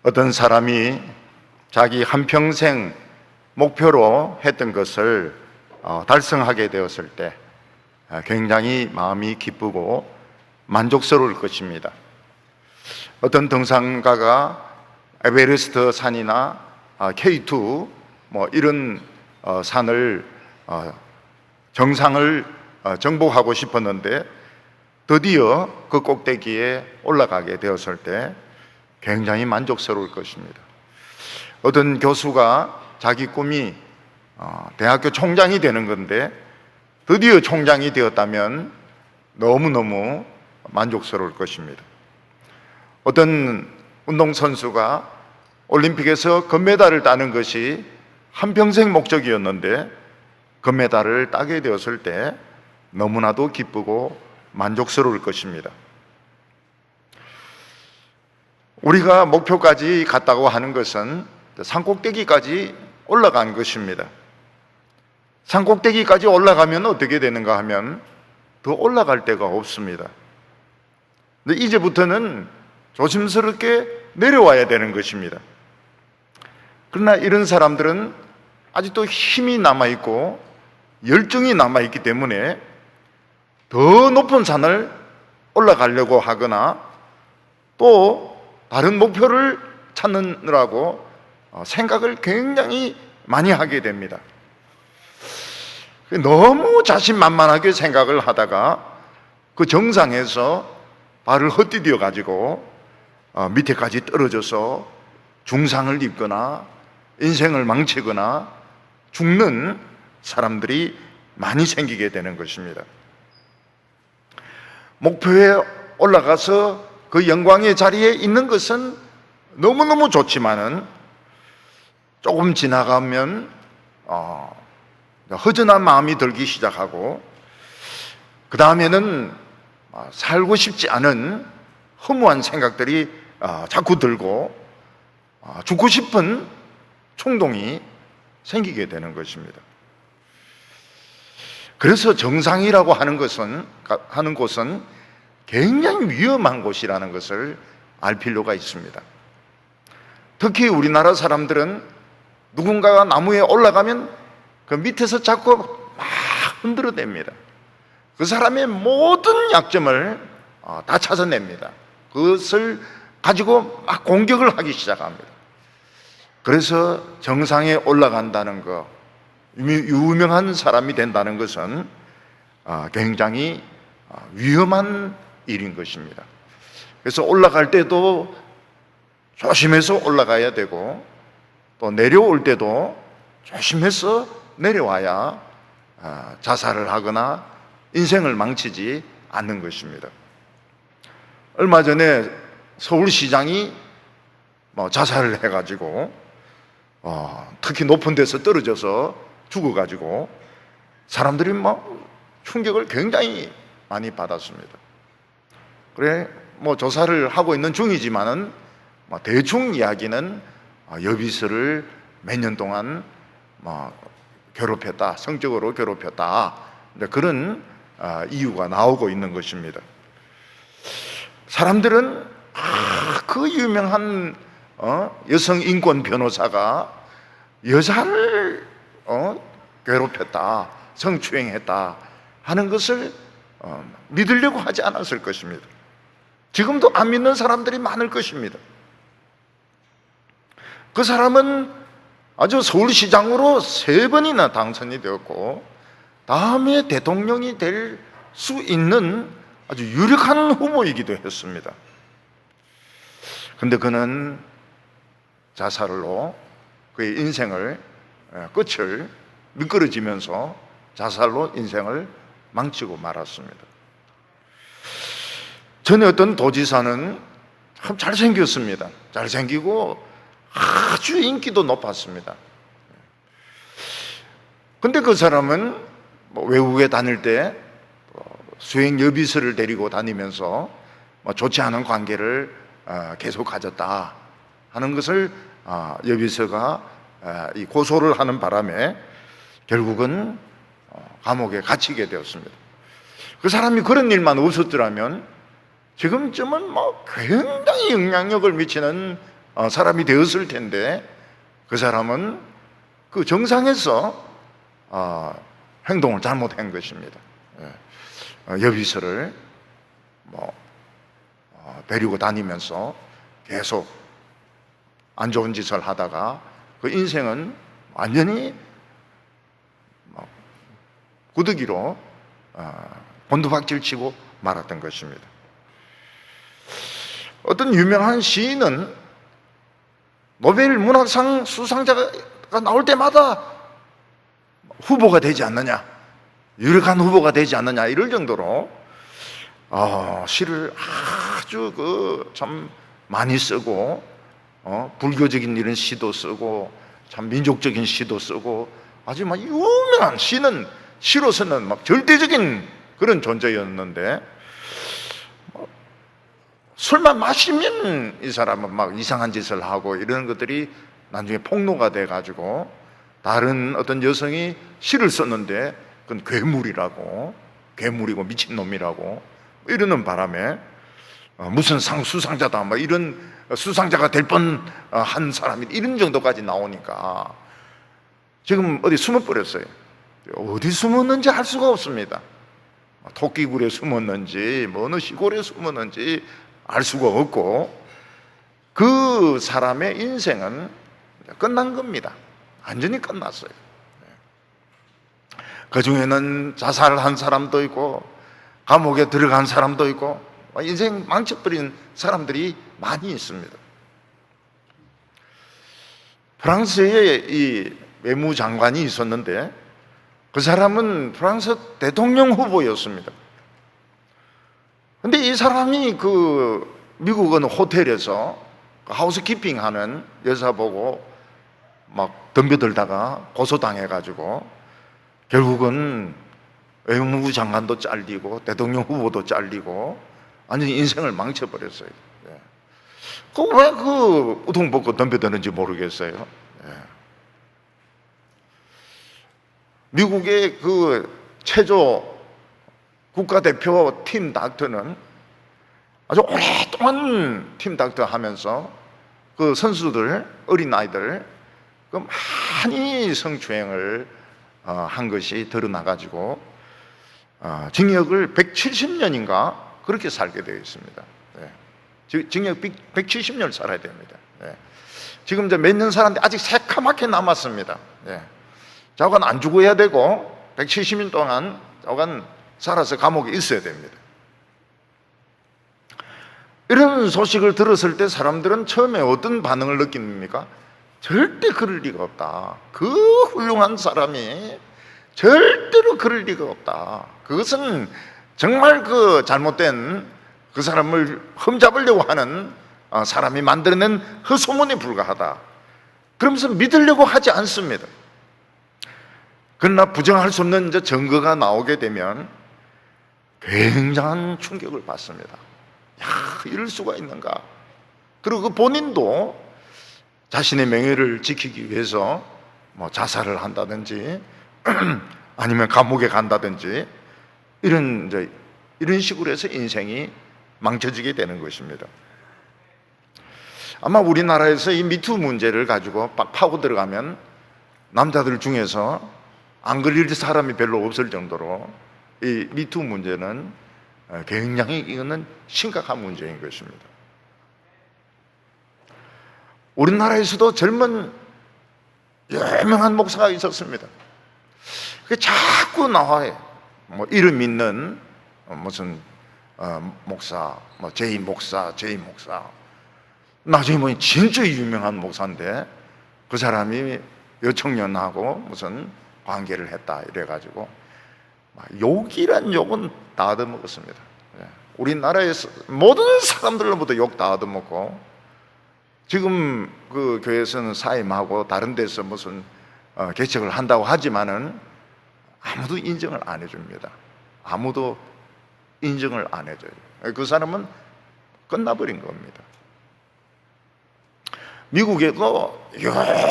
어떤 사람이 자기 한평생 목표로 했던 것을 달성하게 되었을 때 굉장히 마음이 기쁘고 만족스러울 것입니다. 어떤 등산가가 에베레스트 산이나 K2 이런 산을 정상을 정복하고 싶었는데 드디어 그 꼭대기에 올라가게 되었을 때 굉장히 만족스러울 것입니다. 어떤 교수가 자기 꿈이 대학교 총장이 되는 건데 드디어 총장이 되었다면 너무너무 만족스러울 것입니다. 어떤 운동선수가 올림픽에서 금메달을 따는 것이 한평생 목적이었는데 금메달을 따게 되었을 때 너무나도 기쁘고 만족스러울 것입니다. 우리가 목표까지 갔다고 하는 것은 산꼭대기까지 올라간 것입니다. 산꼭대기까지 올라가면 어떻게 되는가 하면 더 올라갈 데가 없습니다. 근데 이제부터는 조심스럽게 내려와야 되는 것입니다. 그러나 이런 사람들은 아직도 힘이 남아있고 열정이 남아있기 때문에 더 높은 산을 올라가려고 하거나 또 다른 목표를 찾느라고 생각을 굉장히 많이 하게 됩니다. 너무 자신만만하게 생각을 하다가 그 정상에서 발을 헛디뎌 가지고 밑에까지 떨어져서 중상을 입거나 인생을 망치거나 죽는 사람들이 많이 생기게 되는 것입니다. 목표에 올라가서 그 영광의 자리에 있는 것은 너무너무 좋지만은 조금 지나가면 허전한 마음이 들기 시작하고 그 다음에는 살고 싶지 않은 허무한 생각들이 자꾸 들고 죽고 싶은衝동이 생기게 되는 것입니다. 그래서 정상이라고 하는 곳은 굉장히 위험한 곳이라는 것을 알 필요가 있습니다. 특히 우리나라 사람들은 누군가가 나무에 올라가면 그 밑에서 자꾸 막 흔들어댑니다. 그 사람의 모든 약점을 다 찾아냅니다. 그것을 가지고 막 공격을 하기 시작합니다. 그래서 정상에 올라간다는 것, 유명한 사람이 된다는 것은 굉장히 위험한 일인 것입니다. 그래서 올라갈 때도 조심해서 올라가야 되고 또 내려올 때도 조심해서 내려와야 자살을 하거나 인생을 망치지 않는 것입니다. 얼마 전에 서울시장이 자살을 해가지고 특히 높은 데서 떨어져서 죽어가지고 사람들이 충격을 굉장히 많이 받았습니다. 그래 조사를 하고 있는 중이지만은 대충 이야기는 여비스를 몇 년 동안 괴롭혔다, 성적으로 괴롭혔다, 그런 이유가 나오고 있는 것입니다. 사람들은 그 유명한 여성 인권 변호사가 여자를 괴롭혔다, 성추행했다 하는 것을 믿으려고 하지 않았을 것입니다. 지금도 안 믿는 사람들이 많을 것입니다. 그 사람은 아주 서울시장으로 3번이나 당선이 되었고 다음에 대통령이 될 수 있는 아주 유력한 후보이기도 했습니다. 그런데 그는 자살로 그의 인생을 끝을 미끄러지면서 자살로 인생을 망치고 말았습니다. 전에 어떤 도지사는 참 잘생겼습니다. 잘생기고 아주 인기도 높았습니다. 근데 그 사람은 외국에 다닐 때 수행 여비스를 데리고 다니면서 좋지 않은 관계를 계속 가졌다 하는 것을 여비스가 고소를 하는 바람에 결국은 감옥에 갇히게 되었습니다. 그 사람이 그런 일만 없었더라면 지금쯤은 굉장히 영향력을 미치는 사람이 되었을 텐데 그 사람은 그 정상에서 행동을 잘못한 것입니다. 여비서를 데리고 다니면서 계속 안 좋은 짓을 하다가 그 인생은 완전히 구더기로 곤두박질 치고 말았던 것입니다. 어떤 유명한 시인은 노벨 문학상 수상자가 나올 때마다 후보가 되지 않느냐, 유력한 후보가 되지 않느냐 이럴 정도로 시를 아주 참 많이 쓰고 불교적인 이런 시도 쓰고 참 민족적인 시도 쓰고 아주 막 유명한 시는 시로서는 막 절대적인 그런 존재였는데 술만 마시면 이 사람은 막 이상한 짓을 하고 이런 것들이 나중에 폭로가 돼가지고 다른 어떤 여성이 시를 썼는데 그건 괴물이라고, 괴물이고 미친놈이라고 이러는 바람에 무슨 상 수상자다 뭐 이런 수상자가 될 뻔한 사람이 이런 정도까지 나오니까 지금 어디 숨어버렸어요. 어디 숨었는지 알 수가 없습니다. 토끼굴에 숨었는지 뭐 어느 시골에 숨었는지 알 수가 없고 그 사람의 인생은 끝난 겁니다. 완전히 끝났어요. 그 중에는 자살한 사람도 있고 감옥에 들어간 사람도 있고 인생 망쳐버린 사람들이 많이 있습니다. 프랑스에 이 외무장관이 있었는데 그 사람은 프랑스 대통령 후보였습니다. 근데 이 사람이 그 미국 어느 호텔에서 하우스키핑 하는 여사 보고 막 덤벼들다가 고소당해가지고 결국은 외무부 장관도 잘리고 대통령 후보도 잘리고 완전히 인생을 망쳐버렸어요. 왜 그 우통 벗고 덤벼드는지 모르겠어요. 미국의 그 체조 국가대표 팀 닥터는 아주 오랫동안 팀 닥터 하면서 그 선수들, 어린아이들 그 많이 성추행을 한 것이 드러나가지고 징역을 170년인가 그렇게 살게 되어 있습니다. 징역 170년 살아야 됩니다. 지금 이제 몇 년 살았는데 아직 새카맣게 남았습니다. 자관 안 죽어야 되고 170년 동안 자관 살아서 감옥에 있어야 됩니다. 이런 소식을 들었을 때 사람들은 처음에 어떤 반응을 느낍니까? 절대 그럴 리가 없다. 그 훌륭한 사람이 절대로 그럴 리가 없다. 그것은 정말 그 잘못된 그 사람을 흠잡으려고 하는 사람이 만들어낸 헛소문에 불과하다. 그러면서 믿으려고 하지 않습니다. 그러나 부정할 수 없는 증거가 나오게 되면 굉장한 충격을 받습니다. 야, 이럴 수가 있는가? 그리고 그 본인도 자신의 명예를 지키기 위해서 뭐 자살을 한다든지 아니면 감옥에 간다든지 이런 식으로 해서 인생이 망쳐지게 되는 것입니다. 아마 우리나라에서 이 미투 문제를 가지고 막 파고 들어가면 남자들 중에서 안 그릴 사람이 별로 없을 정도로 이 미투 문제는 굉장히 이거는 심각한 문제인 것입니다. 우리나라에서도 젊은 유명한 목사가 있었습니다. 그게 자꾸 나와요. 뭐 이름 있는 무슨 목사, 뭐 제이 목사. 나중에 보니 진짜 유명한 목사인데 그 사람이 여청년하고 무슨 관계를 했다 이래가지고 욕이란 욕은 다 얻어먹었습니다. 우리나라에서 모든 사람들로부터 욕 다 얻어먹고 지금 그 교회에서는 사임하고 다른 데서 무슨 개척을 한다고 하지만은 아무도 인정을 안 해줍니다. 아무도 인정을 안 해줘요. 그 사람은 끝나버린 겁니다. 미국에도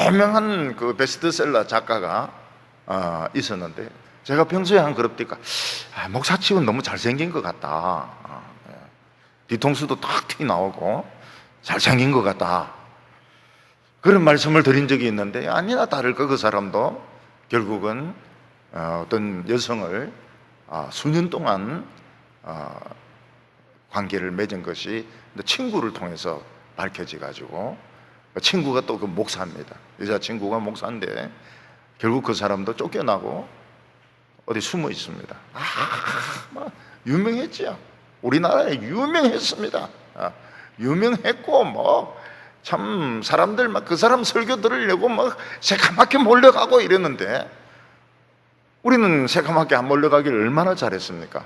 유명한 그 베스트셀러 작가가 있었는데 제가 평소에 한 그럽니까? 목사치고는 너무 잘생긴 것 같다. 뒤통수도 탁 튀 나오고 잘생긴 것 같다. 그런 말씀을 드린 적이 있는데 아니나 다를까 그 사람도 결국은 어떤 여성을 수년 동안 관계를 맺은 것이 친구를 통해서 밝혀져 가지고, 친구가 또 그 목사입니다. 여자친구가 목사인데 결국 그 사람도 쫓겨나고 어디 숨어 있습니다. 유명했죠. 우리나라에 유명했습니다. 유명했고 참 사람들 막 그 사람 설교 들으려고 막 새카맣게 몰려가고 이랬는데 우리는 새카맣게 안 몰려가기를 얼마나 잘했습니까?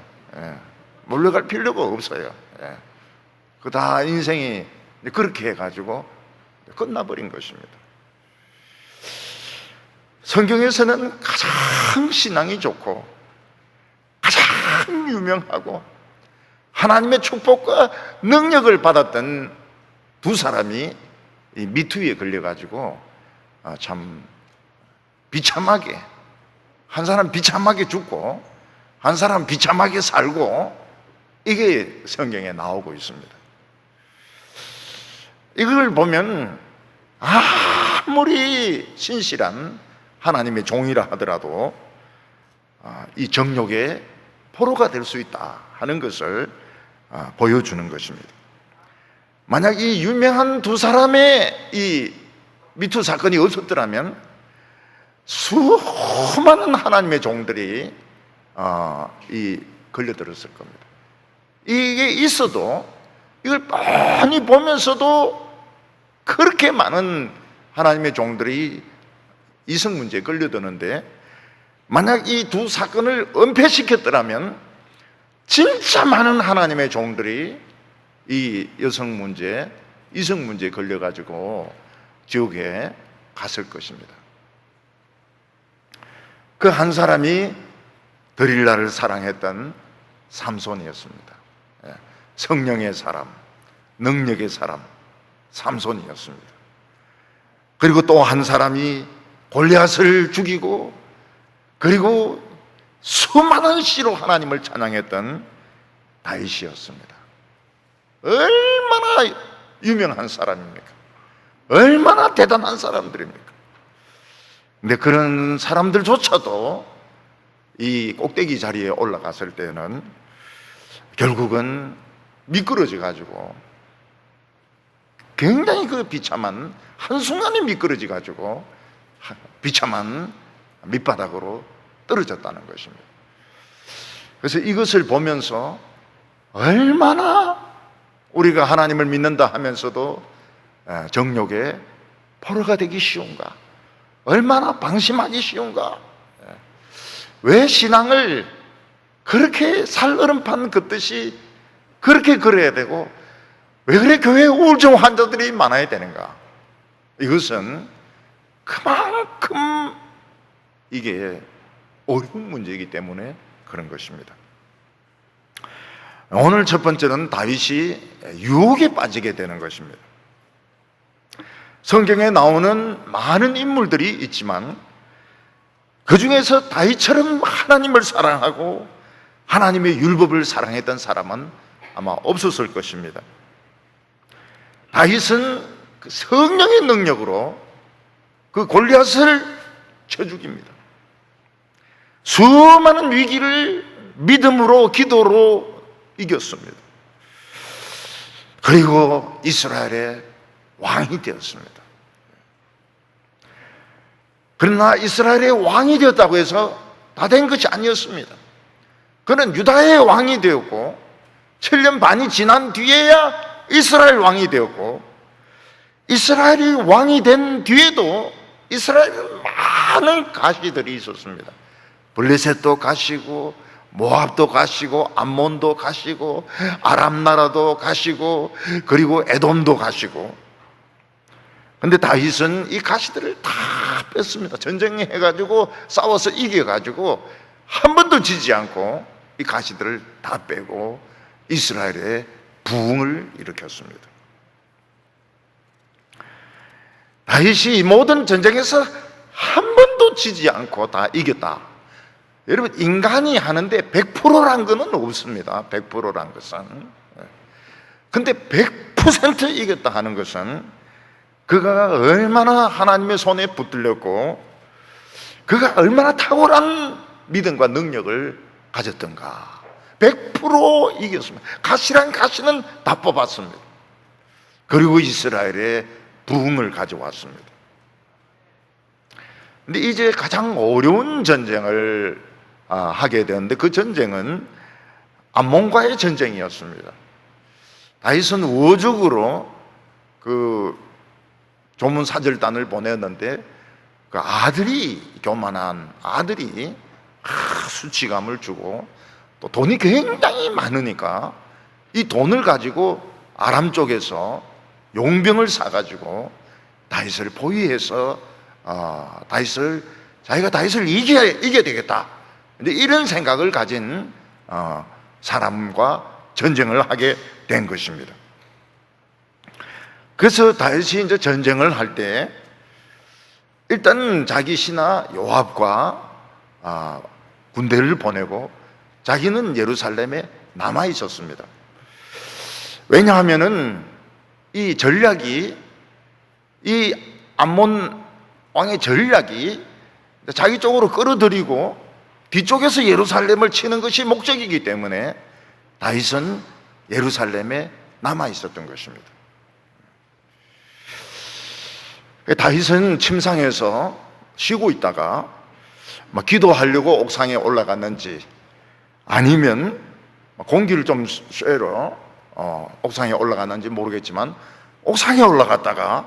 몰려갈 필요가 없어요. 그 다 인생이 그렇게 해가지고 끝나버린 것입니다. 성경에서는 가장 신앙이 좋고 가장 유명하고 하나님의 축복과 능력을 받았던 두 사람이 이 미투에 걸려가지고 참 비참하게, 한 사람 비참하게 죽고 한 사람 비참하게 살고, 이게 성경에 나오고 있습니다. 이걸 보면 아무리 신실한 하나님의 종이라 하더라도 이 정욕의 포로가 될 수 있다 하는 것을 보여주는 것입니다. 만약 이 유명한 두 사람의 이 미투 사건이 없었더라면 수많은 하나님의 종들이 걸려들었을 겁니다. 이게 있어도 이걸 뻔히 보면서도 그렇게 많은 하나님의 종들이 이성 문제에 걸려드는데, 만약 이 두 사건을 은폐시켰더라면 진짜 많은 하나님의 종들이 이 여성 문제, 이성 문제에 걸려가지고 지옥에 갔을 것입니다. 그 한 사람이 드릴라를 사랑했던 삼손이었습니다. 성령의 사람, 능력의 사람 삼손이었습니다. 그리고 또 한 사람이 골리앗을 죽이고, 그리고 수많은 시로 하나님을 찬양했던 다윗이었습니다. 얼마나 유명한 사람입니까? 얼마나 대단한 사람들입니까? 근데 그런 사람들조차도 이 꼭대기 자리에 올라갔을 때는 결국은 미끄러져 가지고, 굉장히 그 비참한, 한순간에 미끄러져 가지고 비참한 밑바닥으로 떨어졌다는 것입니다. 그래서 이것을 보면서 얼마나 우리가 하나님을 믿는다 하면서도 정욕의 포로가 되기 쉬운가, 얼마나 방심하기 쉬운가, 왜 신앙을 그렇게 살얼음판 긋듯이 그렇게 걸어야 되고, 왜 그래 교회에 우울증 환자들이 많아야 되는가? 이것은 그만큼 이게 어려운 문제이기 때문에 그런 것입니다. 오늘 첫 번째는 다윗이 유혹에 빠지게 되는 것입니다. 성경에 나오는 많은 인물들이 있지만 그 중에서 다윗처럼 하나님을 사랑하고 하나님의 율법을 사랑했던 사람은 아마 없었을 것입니다. 다윗은 그 성령의 능력으로 그 골리앗을 쳐 죽입니다. 수많은 위기를 믿음으로, 기도로 이겼습니다. 그리고 이스라엘의 왕이 되었습니다. 그러나 이스라엘의 왕이 되었다고 해서 다 된 것이 아니었습니다. 그는 유다의 왕이 되었고 7년 반이 지난 뒤에야 이스라엘 왕이 되었고, 이스라엘이 왕이 된 뒤에도 이스라엘은 많은 가시들이 있었습니다. 블레셋도 가시고, 모압도 가시고, 암몬도 가시고, 아람 나라도 가시고, 그리고 에돔도 가시고. 근데 다윗은 이 가시들을 다 뺐습니다. 전쟁해가지고 싸워서 이겨가지고 한 번도 지지 않고 이 가시들을 다 빼고 이스라엘의 부흥을 일으켰습니다. 다윗이 이 모든 전쟁에서 한 번도 지지 않고 다 이겼다. 여러분, 인간이 하는데 100%란 것은 없습니다. 100%란 것은. 근데 100% 이겼다 하는 것은 그가 얼마나 하나님의 손에 붙들렸고 그가 얼마나 탁월한 믿음과 능력을 가졌던가. 100% 이겼습니다. 가시란 가시는 다 뽑았습니다. 그리고 이스라엘의 부흥을 가져왔습니다. 근데 이제 가장 어려운 전쟁을 하게 되었는데, 그 전쟁은 암몬과의 전쟁이었습니다. 다윗은 우호적으로 그 조문 사절단을 보냈는데, 그 아들이, 교만한 아들이 수치감을 주고, 또 돈이 굉장히 많으니까 이 돈을 가지고 아람 쪽에서 용병을 사가지고 다윗을 포위해서 자기가 다윗을 이겨야 되겠다, 이런 생각을 가진 사람과 전쟁을 하게 된 것입니다. 그래서 다윗이 이제 전쟁을 할 때 일단 자기 신하 요압과 군대를 보내고 자기는 예루살렘에 남아 있었습니다. 왜냐하면은 이 전략이, 이 암몬 왕의 전략이 자기 쪽으로 끌어들이고 뒤쪽에서 예루살렘을 치는 것이 목적이기 때문에 다윗은 예루살렘에 남아 있었던 것입니다. 다윗은 침상에서 쉬고 있다가 기도하려고 옥상에 올라갔는지, 아니면 공기를 좀 쐬러 옥상에 올라갔는지 모르겠지만 옥상에 올라갔다가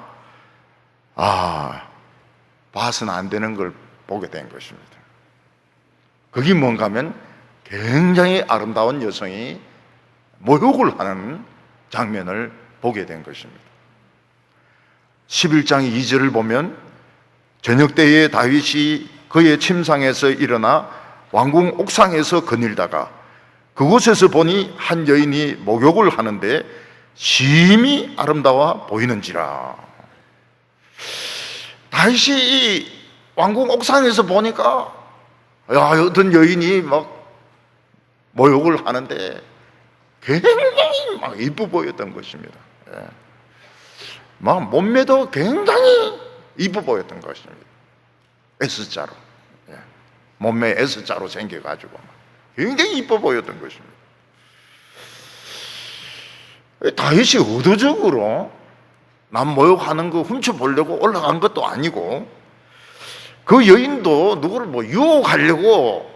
봐서는 안 되는 걸 보게 된 것입니다. 그게 뭔가 하면 굉장히 아름다운 여성이 모욕을 하는 장면을 보게 된 것입니다. 11장 2절을 보면, 저녁 때에 다윗이 그의 침상에서 일어나 왕궁 옥상에서 거닐다가 그곳에서 보니 한 여인이 목욕을 하는데 심히 아름다워 보이는지라. 다윗이 이 왕궁 옥상에서 보니까 어떤 여인이 막 목욕을 하는데 굉장히 막 이뻐 보였던 것입니다. 막 몸매도 굉장히 이뻐 보였던 것입니다. S자로, 몸매 S자로 생겨가지고 굉장히 이뻐 보였던 것입니다. 다윗이 의도적으로 남 모욕하는 거 훔쳐보려고 올라간 것도 아니고, 그 여인도 누구를 유혹하려고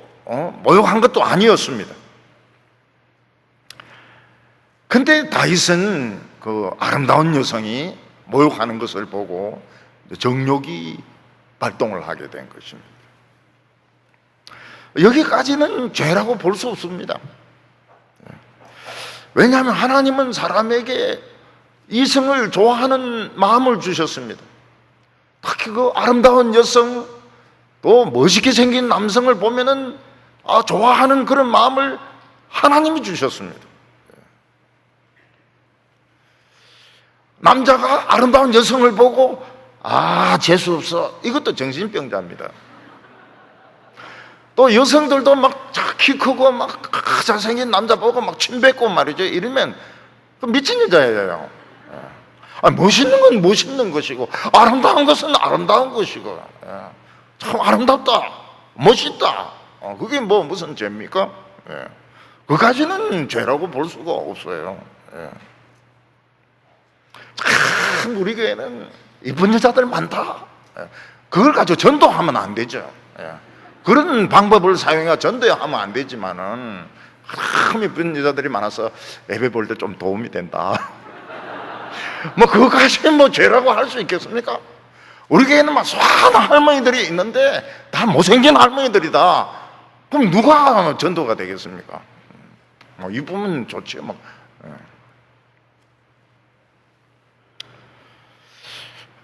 모욕한 것도 아니었습니다. 근데 다윗은 그 아름다운 여성이 모욕하는 것을 보고 정욕이 발동을 하게 된 것입니다. 여기까지는 죄라고 볼 수 없습니다. 왜냐하면 하나님은 사람에게 이성을 좋아하는 마음을 주셨습니다. 특히 그 아름다운 여성, 또 멋있게 생긴 남성을 보면은 좋아하는 그런 마음을 하나님이 주셨습니다. 남자가 아름다운 여성을 보고 재수 없어, 이것도 정신병자입니다. 또 여성들도 막 키 크고 막 잘생긴 남자 보고 막 침 뱉고 말이죠, 이러면 미친 여자예요. 멋있는 건 멋있는 것이고 아름다운 것은 아름다운 것이고, 참 아름답다, 멋있다, 그게 무슨 죄입니까? 그까지는 죄라고 볼 수가 없어요. 참 우리 교회는 이쁜 여자들 많다, 그걸 가지고 전도하면 안 되죠. 그런 방법을 사용해 전도하면 안 되지만은 참 이쁜 여자들이 많아서 예배 볼 때 좀 도움이 된다, 그것까지 죄라고 할 수 있겠습니까? 우리 교회는 막 수많은 할머니들이 있는데 다 못생긴 할머니들이다. 그럼 누가 전도가 되겠습니까? 이쁘면 좋지.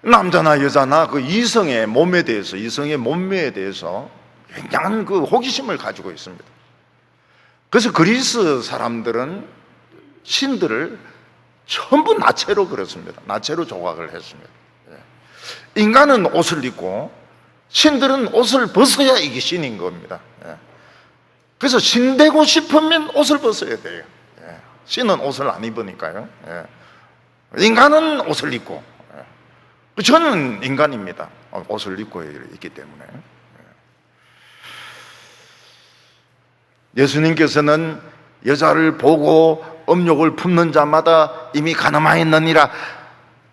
남자나 여자나 그 이성의 몸에 대해서, 이성의 몸매에 대해서 굉장한 그 호기심을 가지고 있습니다. 그래서 그리스 사람들은 신들을 전부 나체로 그렸습니다. 나체로 조각을 했습니다. 인간은 옷을 입고 신들은 옷을 벗어야 이게 신인 겁니다. 그래서 신 되고 싶으면 옷을 벗어야 돼요. 신은 옷을 안 입으니까요. 인간은 옷을 입고 저는 인간입니다. 옷을 입고 있기 때문에. 예수님께서는 여자를 보고 음욕을 품는 자마다 이미 가늠하였느니라.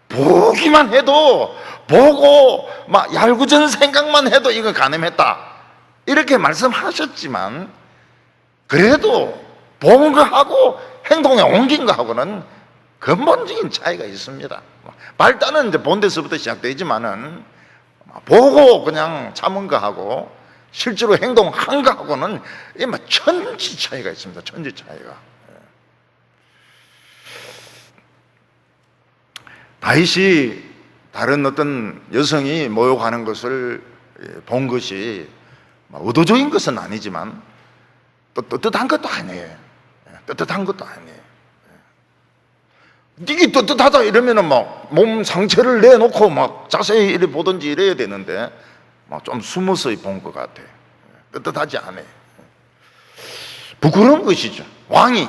보기만 해도, 보고 막 얄궂은 생각만 해도 이거 가늠했다, 이렇게 말씀하셨지만, 그래도 본 거하고 행동에 옮긴 거하고는 근본적인 차이가 있습니다. 발단은 이제 본 데서부터 시작되지만은, 보고 그냥 참은 거하고 실제로 행동한 거하고는 천지 차이가 있습니다. 천지 차이가. 다윗이 다른 어떤 여성이 모욕하는 것을 본 것이 의도적인 것은 아니지만 또 떳떳한 것도 아니에요. 떳떳한 것도 아니에요. 이게 떳떳하다 이러면은 막 몸 상처를 내놓고 막 자세히 이래 보든지 이래야 되는데 막 좀 숨어서 본 것 같아. 떳떳하지 않아요. 부끄러운 것이죠. 왕이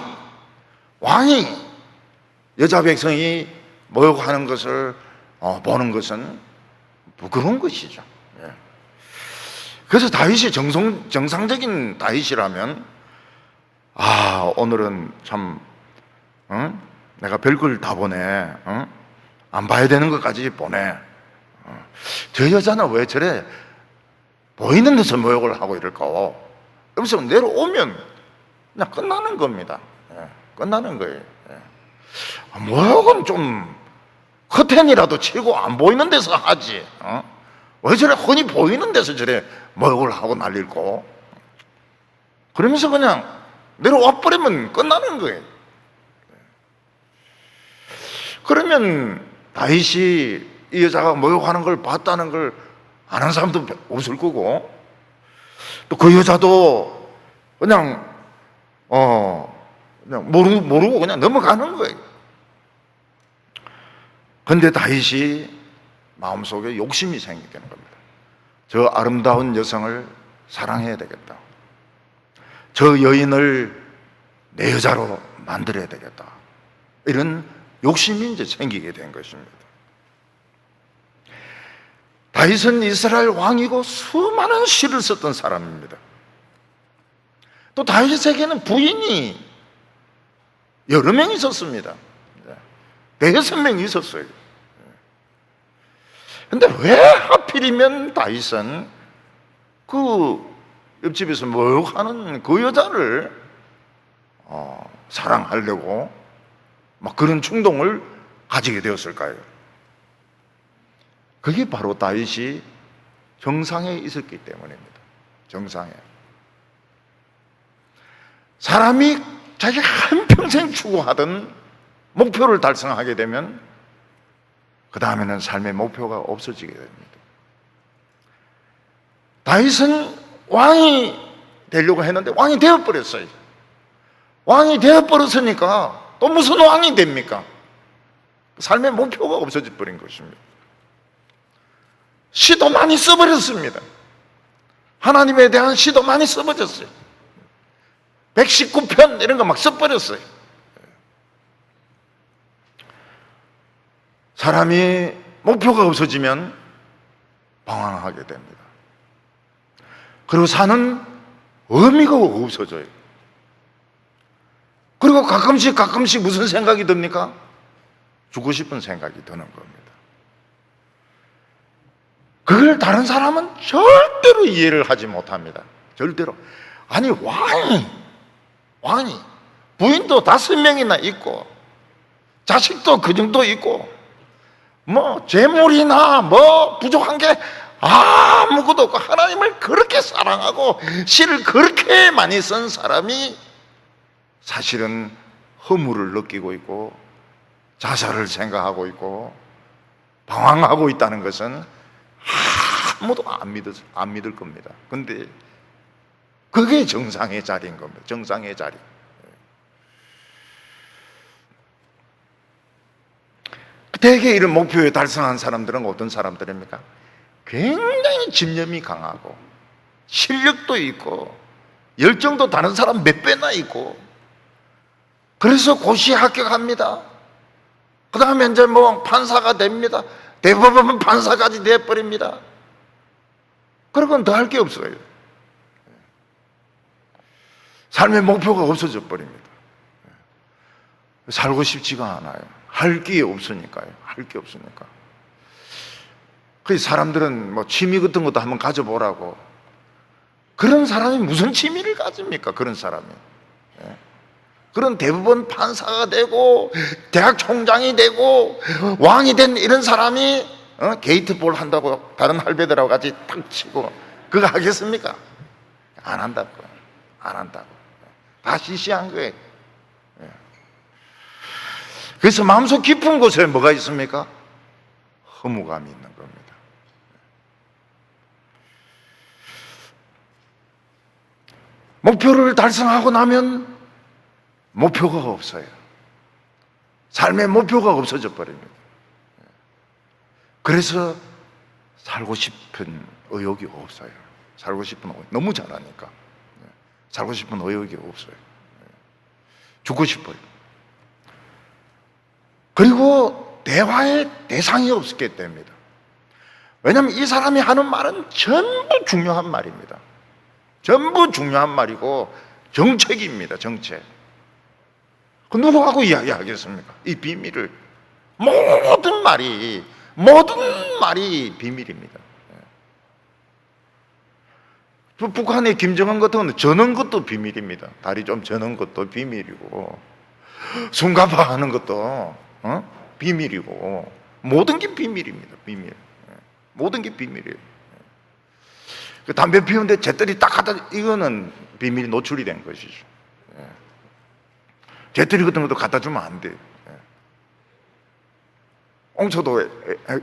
여자 백성이 모욕하는 것을 보는 것은 부끄러운 것이죠. 그래서 다윗이 정상적인 다윗이라면, 오늘은 참 내가 별걸 다 보네, 안 봐야 되는 것까지 보네, 저 여자는 왜 저래 보이는 데서 모욕을 하고 이럴까? 여기서 내려오면 그냥 끝나는 겁니다. 끝나는 거예요. 모욕은 좀 커튼이라도 치고 안 보이는 데서 하지. 왜 저래 흔히 보이는 데서 저래 모욕을 하고 난리고, 그러면서 그냥 내려와 버리면 끝나는 거예요. 그러면 다윗이 이 여자가 모욕하는 걸 봤다는 걸 아는 사람도 없을 거고, 또 그 여자도 그냥 모르고 그냥 넘어가는 거예요. 근데 다윗이 마음속에 욕심이 생기게 되는 겁니다. 저 아름다운 여성을 사랑해야 되겠다, 저 여인을 내 여자로 만들어야 되겠다, 이런 욕심이 이제 생기게 된 것입니다. 다윗은 이스라엘 왕이고 수많은 시를 썼던 사람입니다. 또 다윗에게는 부인이 여러 명 있었습니다. 6명 있었어요. 근데 왜 하필이면 다윗은 그 옆집에서 모욕하는 그 여자를 사랑하려고 막 그런 충동을 가지게 되었을까요? 그게 바로 다윗이 정상에 있었기 때문입니다. 정상에. 사람이 자기가 한평생 추구하던 목표를 달성하게 되면 그 다음에는 삶의 목표가 없어지게 됩니다. 다윗은 왕이 되려고 했는데 왕이 되어버렸어요. 왕이 되어버렸으니까 또 무슨 왕이 됩니까? 삶의 목표가 없어져 버린 것입니다. 시도 많이 써버렸습니다. 하나님에 대한 시도 많이 써버렸어요. 119편 이런 거 막 써버렸어요. 사람이 목표가 없어지면 방황하게 됩니다. 그리고 사는 의미가 없어져요. 그리고 가끔씩 무슨 생각이 듭니까? 죽고 싶은 생각이 드는 겁니다. 그걸 다른 사람은 절대로 이해를 하지 못합니다. 절대로. 아니, 왕이 부인도 5명이나 있고 자식도 그 정도 있고 뭐 재물이나 뭐 부족한 게 아무것도 없고 하나님을 그렇게 사랑하고 시를 그렇게 많이 쓴 사람이 사실은 허물을 느끼고 있고 자살을 생각하고 있고 방황하고 있다는 것은 아무도 안 믿을 겁니다. 근데 그게 정상의 자리인 겁니다. 정상의 자리. 대개 이런 목표에 달성한 사람들은 어떤 사람들입니까? 굉장히 집념이 강하고 실력도 있고 열정도 다른 사람 몇 배나 있고, 그래서 고시 합격합니다. 그 다음에 이제 뭐 판사가 됩니다. 대법원 판사까지 돼버립니다. 그러고는 더 할 게 없어요. 삶의 목표가 없어져 버립니다. 살고 싶지가 않아요. 할 게 없으니까요. 할 게 없으니까. 그 사람들은 뭐 취미 같은 것도 한번 가져보라고. 그런 사람이 무슨 취미를 가집니까? 그런 사람이. 그런 대법원 판사가 되고 대학 총장이 되고 왕이 된 이런 사람이 게이트볼 한다고 다른 할배들하고 같이 탁 치고 그거 하겠습니까? 안 한다고. 안 한다고. 다 시시한 거예요. 그래서 마음속 깊은 곳에 뭐가 있습니까? 허무감이 있는 겁니다. 목표를 달성하고 나면 목표가 없어요. 삶의 목표가 없어져 버립니다. 그래서 살고 싶은 의욕이 없어요. 살고 싶은 의욕, 너무 잘하니까 살고 싶은 의욕이 없어요. 죽고 싶어요. 그리고 대화의 대상이 없게 됩니다. 왜냐하면 이 사람이 하는 말은 전부 중요한 말입니다. 전부 중요한 말이고 정책입니다. 정책. 그 누구하고 이야기하겠습니까? 이 비밀을. 모든 말이 비밀입니다. 북한의 김정은 같은 건 저는 것도 비밀입니다. 다리 좀 저는 것도 비밀이고 숨가파 하는 것도 비밀이고 모든 게 비밀입니다. 비밀. 모든 게 비밀이에요. 그 담배 피우는데 재떨이 딱 갖다 이거는 비밀이 노출이 된 것이죠. 재떨이 같은 것도 갖다 주면 안 돼요. 옹초도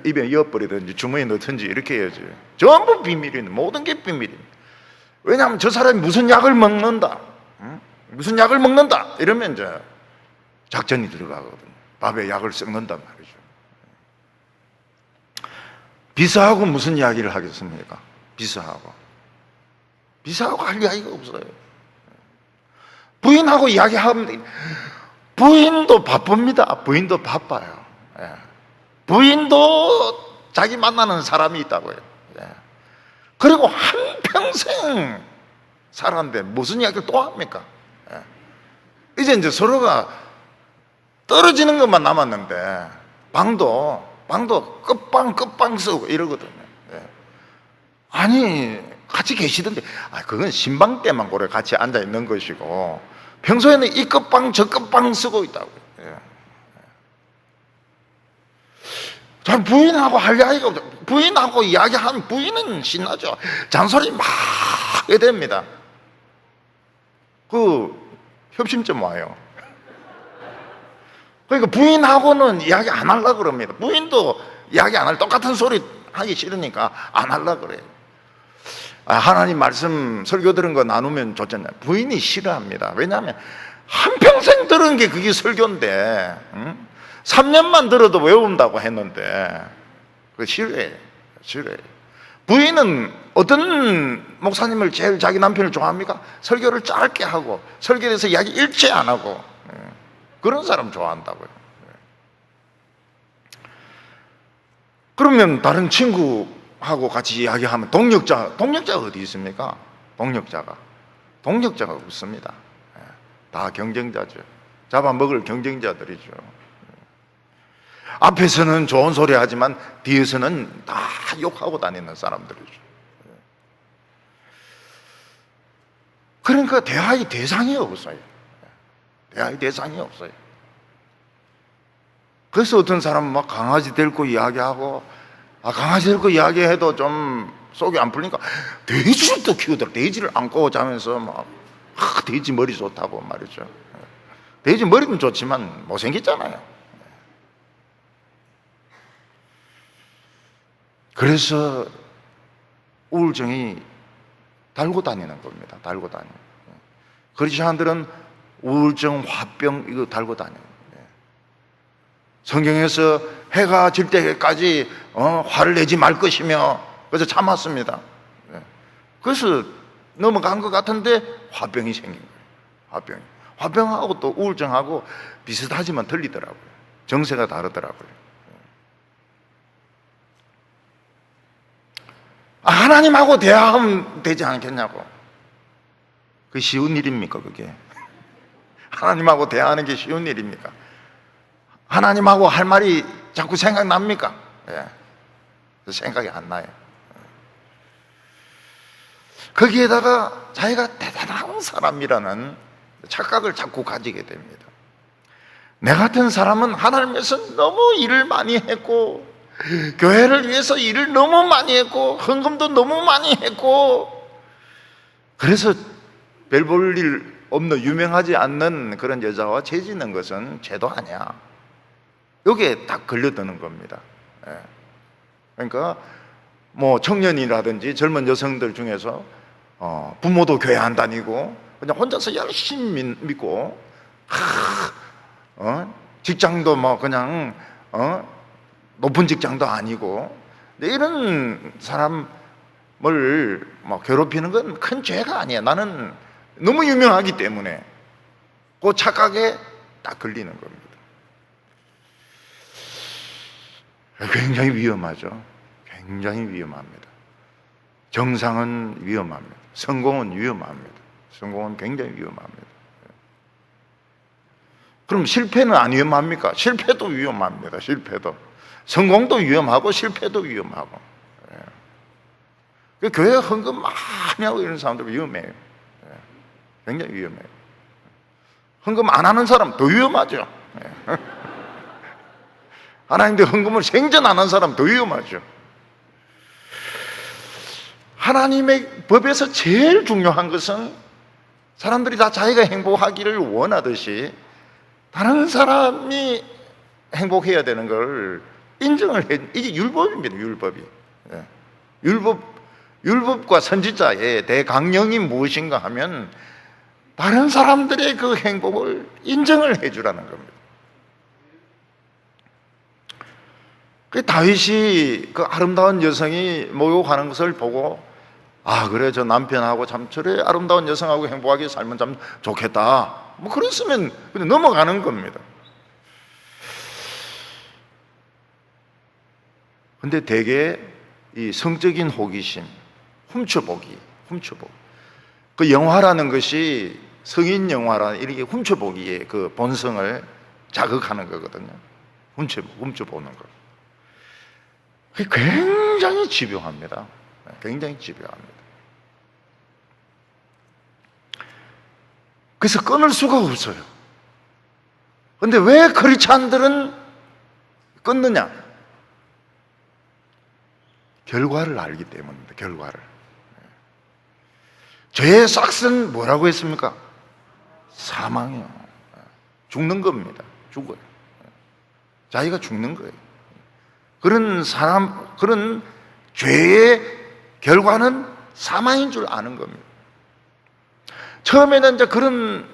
입에 이어버리든지 주머니에 넣든지 이렇게 해야지. 전부 비밀입니다. 모든 게 비밀입니다. 왜냐하면 저 사람이 무슨 약을 먹는다, 무슨 약을 먹는다 이러면 이제 작전이 들어가거든요. 밥에 약을 섞는단 말이죠. 비서하고 무슨 이야기를 하겠습니까? 비서하고 할 이야기가 없어요. 부인하고 이야기하면 부인도 바쁩니다. 부인도 바빠요. 부인도 자기 만나는 사람이 있다고요. 그리고 한평생 살았는데 무슨 이야기를 또 합니까? 이제 서로가 떨어지는 것만 남았는데 방도 끝방 쓰고 이러거든요. 아니 같이 계시던데 그건 신방 때만 그래 같이 앉아 있는 것이고 평소에는 이 끝방 저 끝방 쓰고 있다고요. 전 부인하고 할 이야기가 없죠. 부인하고 이야기하면 부인은 신나죠. 잔소리 막 하게 됩니다. 그 협심점 와요. 그러니까 부인하고는 이야기 안 하려고 그럽니다. 부인도 이야기 안 할, 똑같은 소리 하기 싫으니까 안 하려고 그래요. 하나님 말씀 설교 들은 거 나누면 좋잖아요. 부인이 싫어합니다. 왜냐하면 한평생 들은 게 그게 설교인데 3년만 들어도 외운다고 했는데 그거 싫어해요. 부인은 어떤 목사님을 제일 자기 남편을 좋아합니까? 설교를 짧게 하고 설교에 대해서 이야기 일체 안 하고 그런 사람 좋아한다고요. 그러면 다른 친구하고 같이 이야기하면 동력자가 어디 있습니까? 동력자가 없습니다. 다 경쟁자죠. 잡아먹을 경쟁자들이죠. 앞에서는 좋은 소리 하지만 뒤에서는 다 욕하고 다니는 사람들이죠. 그러니까 대화의 대상이 없어요. 그래서 어떤 사람은 막 강아지 데리고 이야기하고 강아지 데리고 이야기해도 좀 속이 안 풀리니까 돼지를 또 키우더라. 돼지를 안고 자면서 막 돼지 머리 좋다고 말이죠. 돼지 머리는 좋지만 못생겼잖아요. 그래서 우울증이 달고 다니는 겁니다. 달고 다니는. 크리스천들은 우울증, 화병 이거 달고 다녀요. 성경에서 해가 질 때까지 화를 내지 말 것이며 그래서 참았습니다. 그래서 넘어간 것 같은데 화병이 생긴 거예요. 화병하고 또 우울증하고 비슷하지만 틀리더라고요. 정세가 다르더라고요. 하나님하고 대화하면 되지 않겠냐고. 그 쉬운 일입니까 그게? 하나님하고 대화하는 게 쉬운 일입니까? 하나님하고 할 말이 자꾸 생각납니까? 예. 생각이 안 나요. 거기에다가 자기가 대단한 사람이라는 착각을 자꾸 가지게 됩니다. 내 같은 사람은 하나님께서 너무 일을 많이 했고, 교회를 위해서 일을 너무 많이 했고, 헌금도 너무 많이 했고, 그래서 별 볼 일 없는, 유명하지 않는 그런 여자와 죄짓는 것은 죄도 아니야. 여기에 딱 걸려드는 겁니다. 예. 그러니까 뭐 청년이라든지 젊은 여성들 중에서 부모도 교회 안 다니고 그냥 혼자서 열심히 믿고, 직장도 뭐 그냥 높은 직장도 아니고, 이런 사람을 뭐 괴롭히는 건 큰 죄가 아니야. 나는 너무 유명하기 때문에 그 착각에 딱 걸리는 겁니다. 굉장히 위험하죠. 굉장히 위험합니다. 정상은 위험합니다. 성공은 위험합니다. 성공은 굉장히 위험합니다. 그럼 실패는 안 위험합니까? 실패도 위험합니다. 실패도. 성공도 위험하고 실패도 위험하고. 교회 헌금 많이 하고 이런 사람들 위험해요. 굉장히 위험해요. 헌금 안 하는 사람 더 위험하죠. 하나님께 헌금을 생전 안 한 사람 더 위험하죠. 하나님의 법에서 제일 중요한 것은 사람들이 다 자기가 행복하기를 원하듯이 다른 사람이 행복해야 되는 걸 인정을 해. 이게 율법입니다. 율법이. 율법과 선지자의 대강령이 무엇인가 하면 다른 사람들의 그 행복을 인정을 해주라는 겁니다. 그 다윗이 그 아름다운 여성이 목욕하는 것을 보고, 그래, 저 남편하고 참 저래 아름다운 여성하고 행복하게 살면 참 좋겠다, 뭐 그랬으면 그냥 넘어가는 겁니다. 근데 대개 이 성적인 호기심, 훔쳐보기. 그 영화라는 것이 성인 영화라는 이렇게 훔쳐보기의 그 본성을 자극하는 거거든요. 훔쳐보는 거. 그게 굉장히 집요합니다. 굉장히 집요합니다. 그래서 끊을 수가 없어요. 근데 왜 크리스찬들은 끊느냐? 결과를 알기 때문입니다. 결과를. 죄의 싹은 뭐라고 했습니까? 사망이요. 죽는 겁니다. 죽어요. 자기가 죽는 거예요. 그런 죄의 결과는 사망인 줄 아는 겁니다. 처음에는 이제 그런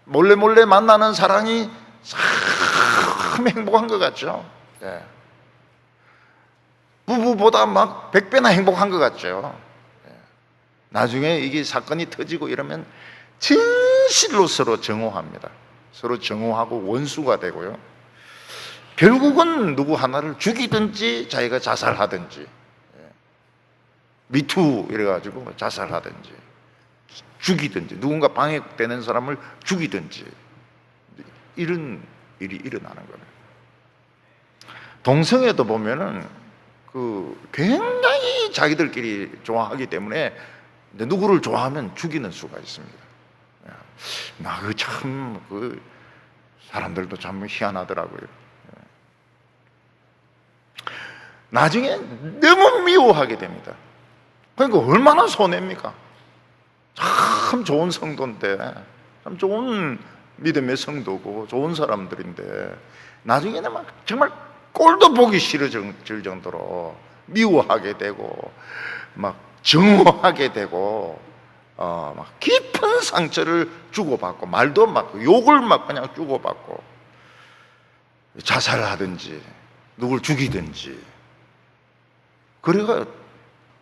몰래 만나는 사랑이 참 행복한 것 같죠. 예. 부부보다 막 100배나 행복한 것 같죠. 예. 나중에 이게 사건이 터지고 이러면 진실로 서로 정오합니다. 서로 정오하고 원수가 되고요. 결국은 누구 하나를 죽이든지 자기가 자살하든지, 미투 이래가지고 자살하든지 죽이든지, 누군가 방해되는 사람을 죽이든지, 이런 일이 일어나는 겁니다. 동성애도 보면은 굉장히 자기들끼리 좋아하기 때문에 누구를 좋아하면 죽이는 수가 있습니다. 사람들도 참 희한하더라고요. 나중에 너무 미워하게 됩니다. 그러니까 얼마나 손해입니까? 참 좋은 성도인데, 참 좋은 믿음의 성도고 좋은 사람들인데 나중에는 막 정말 꼴도 보기 싫어질 정도로 미워하게 되고 막 증오하게 되고 막 깊은 상처를 주고받고, 말도 막 욕을 막 그냥 주고받고, 자살을 하든지 누굴 죽이든지. 그래가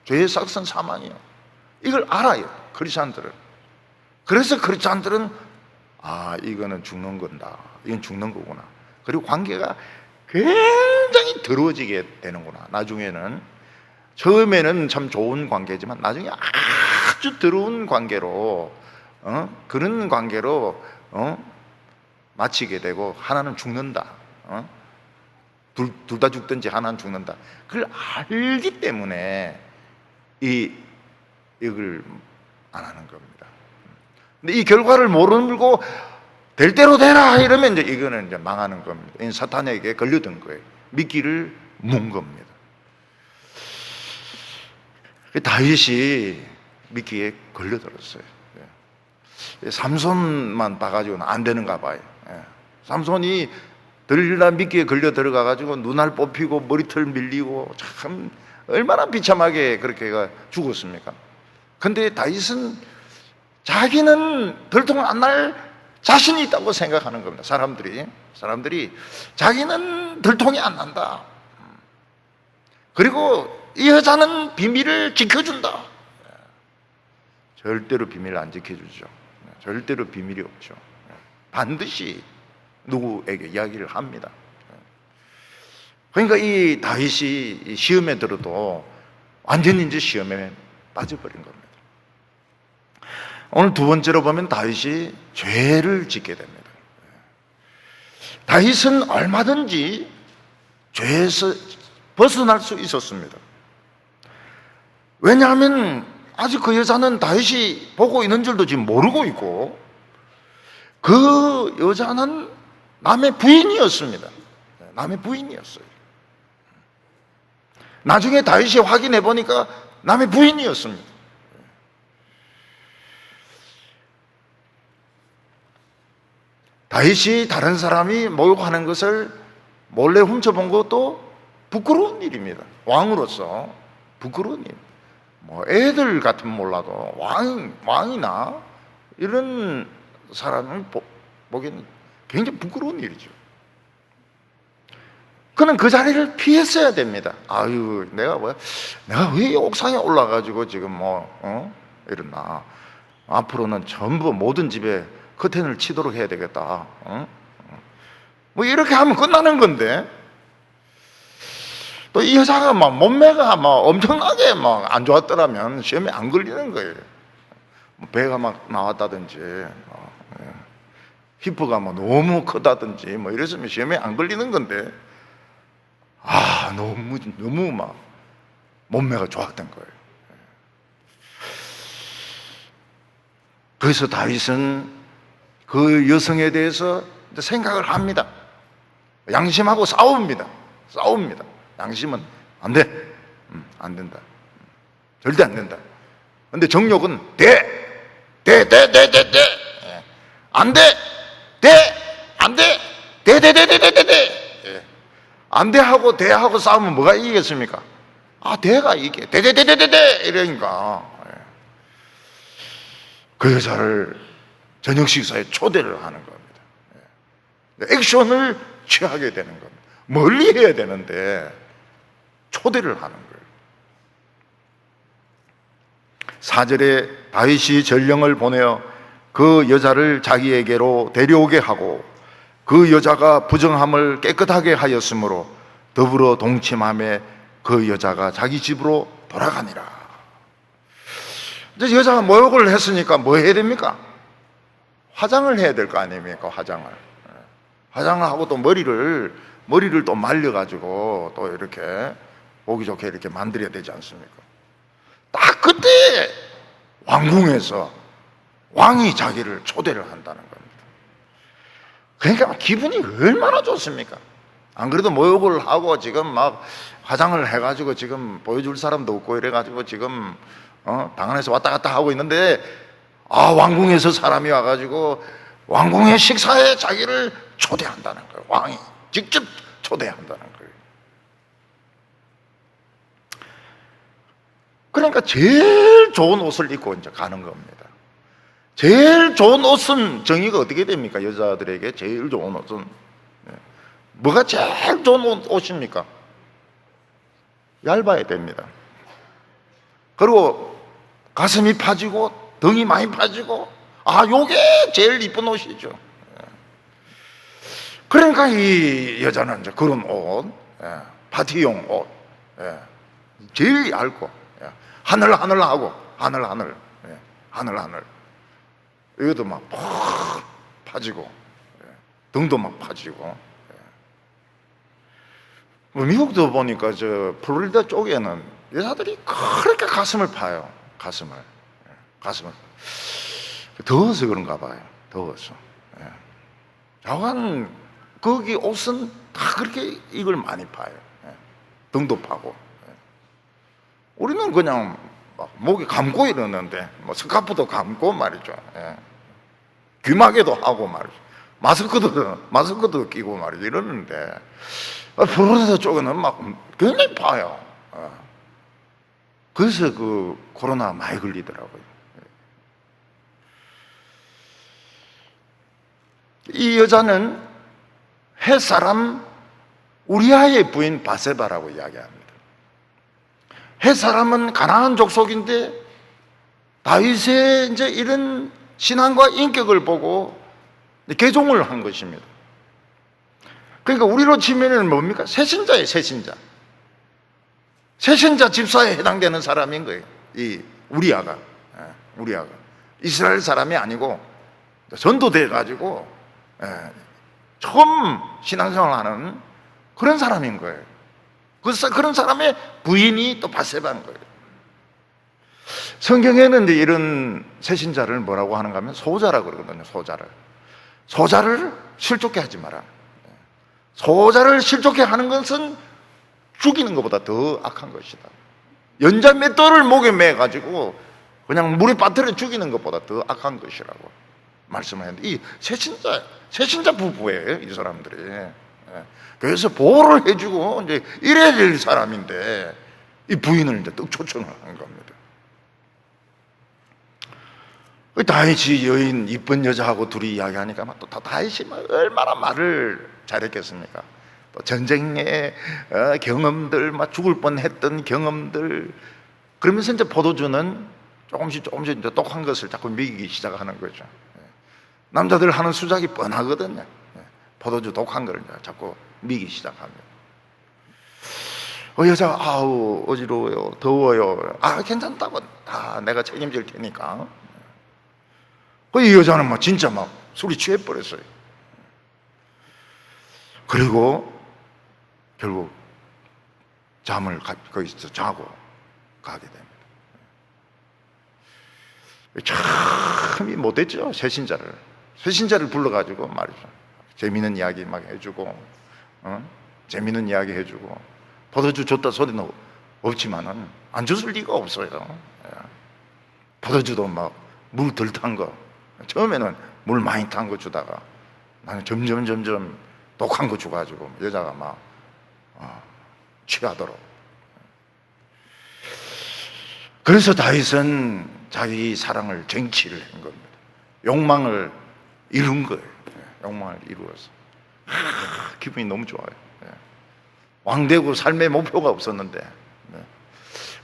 죄의 삭은 사망이에요. 이걸 알아요, 크리스찬들은. 그래서 크리스찬들은 이거는 죽는 건다, 이건 죽는 거구나. 그리고 관계가 굉장히 더러워지게 되는구나. 나중에는 처음에는 참 좋은 관계지만 나중에 아주 더러운 관계로 그런 관계로 마치게 되고 하나는 죽는다. 둘 다 죽든지 하나는 죽는다. 그걸 알기 때문에 이걸 안 하는 겁니다. 근데 이 결과를 모르고 될 대로 되라 이러면 이제 이거는 이제 망하는 겁니다. 이 사탄에게 걸려든 거예요. 미끼를 문 겁니다. 다윗이 미끼에 걸려들었어요. 삼손만 봐가지고는 안 되는가 봐요. 삼손이 들릴라 미끼에 걸려 들어가가지고 눈알 뽑히고 머리털 밀리고 참 얼마나 비참하게 그렇게 죽었습니까? 근데 다윗은 자기는 들통 안 날 자신이 있다고 생각하는 겁니다. 사람들이 자기는 들통이 안 난다. 그리고 이 여자는 비밀을 지켜준다. 절대로 비밀을 안 지켜주죠. 절대로 비밀이 없죠. 반드시 누구에게 이야기를 합니다. 그러니까 이 다윗이 시험에 들어도 완전히 이제 시험에 빠져버린 겁니다. 오늘 두 번째로 보면 다윗이 죄를 짓게 됩니다. 다윗은 얼마든지 죄에서 벗어날 수 있었습니다. 왜냐하면 아직 그 여자는 다윗이 보고 있는 줄도 지금 모르고 있고 그 여자는 남의 부인이었습니다. 남의 부인이었어요. 나중에 다윗이 확인해 보니까 남의 부인이었습니다. 다윗이 다른 사람이 목욕하는 것을 몰래 훔쳐본 것도 부끄러운 일입니다. 왕으로서 부끄러운 일. 뭐 애들 같으면 몰라도 왕이나 이런 사람을 보기에는 굉장히 부끄러운 일이죠. 그는 그 자리를 피했어야 됩니다. 아유, 내가 왜 옥상에 올라가지고 지금 이랬나. 앞으로는 전부 모든 집에 커튼을 치도록 해야 되겠다. 뭐 이렇게 하면 끝나는 건데. 또 이 여자가 막 몸매가 막 엄청나게 막 안 좋았더라면 시험에 안 걸리는 거예요. 배가 막 나왔다든지, 히프가 뭐 너무 크다든지 뭐 이랬으면 시험에 안 걸리는 건데, 너무 막 몸매가 좋았던 거예요. 그래서 다윗은 그 여성에 대해서 생각을 합니다. 양심하고 싸웁니다. 양심은 안 돼. 안 된다. 절대 안 된다. 근데 정욕은 안 돼. 안 돼. 안 돼 하고 대 하고 싸우면 뭐가 이기겠습니까? 대가 이게 이러니까 그 여자를 저녁 식사에 초대를 하는 겁니다. 액션을 취하게 되는 겁니다. 멀리 해야 되는데 초대를 하는 거예요. 4절에 다윗이 전령을 보내어 그 여자를 자기에게로 데려오게 하고 그 여자가 부정함을 깨끗하게 하였으므로 더불어 동침함에 그 여자가 자기 집으로 돌아가니라. 이제 여자가 모욕을 했으니까 뭐 해야 됩니까? 화장을 해야 될 거 아닙니까? 화장을 하고 또 머리를 또 말려가지고 또 이렇게 보기 좋게 이렇게 만들어야 되지 않습니까? 딱 그때 왕궁에서 왕이 자기를 초대를 한다는 겁니다. 그러니까 기분이 얼마나 좋습니까? 안 그래도 모욕을 하고 지금 막 화장을 해가지고 지금 보여줄 사람도 없고 이래가지고 지금 방 안에서 왔다 갔다 하고 있는데 왕궁에서 사람이 와가지고 왕궁의 식사에 자기를 초대한다는 거예요. 왕이 직접 초대한다는 거예요. 그러니까 제일 좋은 옷을 입고 이제 가는 겁니다. 제일 좋은 옷은 정의가 어떻게 됩니까? 여자들에게 제일 좋은 옷은 뭐가 제일 좋은 옷입니까? 얇아야 됩니다. 그리고 가슴이 파지고 등이 많이 파지고 요게 제일 이쁜 옷이죠. 그러니까 이 여자는 이제 그런 옷, 파티용 옷, 제일 얇고, 예. 하늘 하고 하늘, 예. 하늘 이것도 막 팍 파지고, 예. 등도 막 파지고. 예. 미국도 보니까 저 플로리다 쪽에는 여자들이 그렇게 가슴을 파요. 가슴을. 더워서 그런가 봐요. 더워서. 예. 저건 거기 옷은 다 그렇게 이걸 많이 파요. 예. 등도 파고. 예. 우리는 그냥 막 목에 감고 이러는데, 뭐 스카프도 감고 말이죠. 예. 귀마개도 하고 말이죠. 마스크도 끼고 말이죠. 이러는데, 플로리다 쪽에는 막 굉장히 파요. 예. 그래서 그 코로나 많이 걸리더라고요. 이 여자는 햇사람 우리아의 부인 바세바라고 이야기합니다. 햇사람은 가나안 족속인데 다윗의 이제 이런 신앙과 인격을 보고 개종을 한 것입니다. 그러니까 우리로 치면은 뭡니까? 새신자예요, 새신자. 새신자 집사에 해당되는 사람인 거예요. 이 우리아가. 이스라엘 사람이 아니고 전도돼 가지고 처음 신앙생활하는 그런 사람인 거예요. 그런 사람의 부인이 또 바세바인 거예요. 성경에는 이제 이런 새신자를 뭐라고 하는가 하면 소자라고 그러거든요. 소자를 실족해 하지 마라. 소자를 실족해 하는 것은 죽이는 것보다 더 악한 것이다. 연자 맷돌을 목에 매가지고 그냥 물에 빠뜨려 죽이는 것보다 더 악한 것이라고 말씀을 했는데, 이 새신자 부부예요, 이 사람들이. 그래서 보호를 해주고 이제 이래야 될 사람인데 이 부인을 이제 떡 초청을 한 겁니다. 다윗이 여인 이쁜 여자하고 둘이 이야기하니까 또 다윗이 얼마나 말을 잘했겠습니까? 또 전쟁의 경험들, 막 죽을 뻔했던 경험들, 그러면서 이제 포도주는 조금씩 이제 똑한 것을 자꾸 먹이기 시작하는 거죠. 남자들 하는 수작이 뻔하거든요. 포도주 독한 걸 자꾸 미기 시작합니다. 여자가 아우 어지러워요, 더워요. 괜찮다고, 다 내가 책임질 테니까. 이 여자는 막 진짜 막 술이 취해 버렸어요. 그리고 결국 잠을 거기서 자고 가게 됩니다. 참이 못했죠. 새신자를 불러가지고 말이죠. 재미있는 이야기 막 해주고, 재미있는 이야기 해주고, 포도주 줬다 소리는 없지만은 안 줬을 리가 없어요. 포도주도 막 물 덜 탄 거, 처음에는 물 많이 탄 거 주다가 나는 점점 독한 거 줘가지고 여자가 막 취하도록. 그래서 다윗은 자기 사랑을 쟁취를 한 겁니다. 욕망을 이룬 거예요. 욕망을 이루어서 기분이 너무 좋아요. 왕 되고 삶의 목표가 없었는데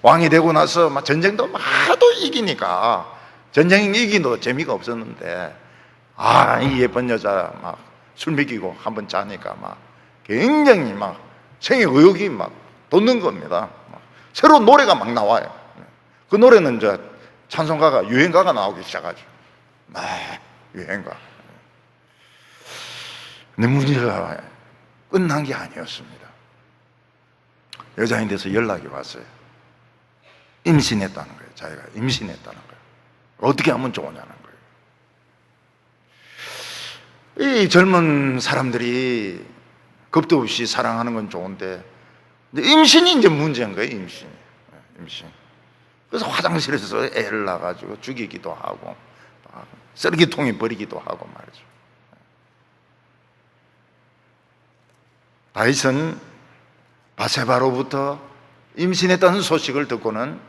왕이 되고 나서 막 전쟁도 하도 이기니까 전쟁 이기도 재미가 없었는데 이 예쁜 여자 막 술 먹이고 한번 짜니까 막 굉장히 막 생의 의욕이 막 돋는 겁니다. 새로운 노래가 막 나와요. 그 노래는 이제 찬송가가 유행가가 나오기 시작하죠. 유행가. 근데 문제가 끝난 게 아니었습니다. 여자인데서 연락이 왔어요. 임신했다는 거예요. 자기가 임신했다는 거예요. 어떻게 하면 좋으냐는 거예요. 이 젊은 사람들이 겁도 없이 사랑하는 건 좋은데 임신이 이제 문제인 거예요. 임신. 그래서 화장실에서 애를 낳아가지고 죽이기도 하고 쓰레기통에 버리기도 하고 말이죠. 다윗은 바세바로부터 임신했다는 소식을 듣고는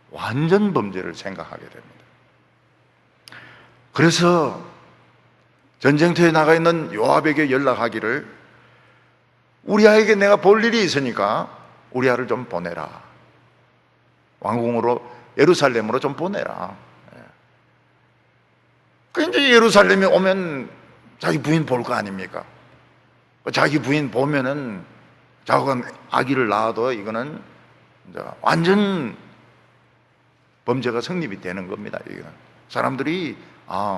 완전 범죄를 생각하게 됩니다. 그래서 전쟁터에 나가 있는 요압에게 연락하기를, 우리아에게 내가 볼 일이 있으니까 우리아를 좀 보내라. 왕궁으로 예루살렘으로 좀 보내라. 이제 예루살렘에 오면 자기 부인 볼 거 아닙니까? 자기 부인 보면은 자기가 아기를 낳아도 이거는 이제 완전 범죄가 성립이 되는 겁니다. 이거는 사람들이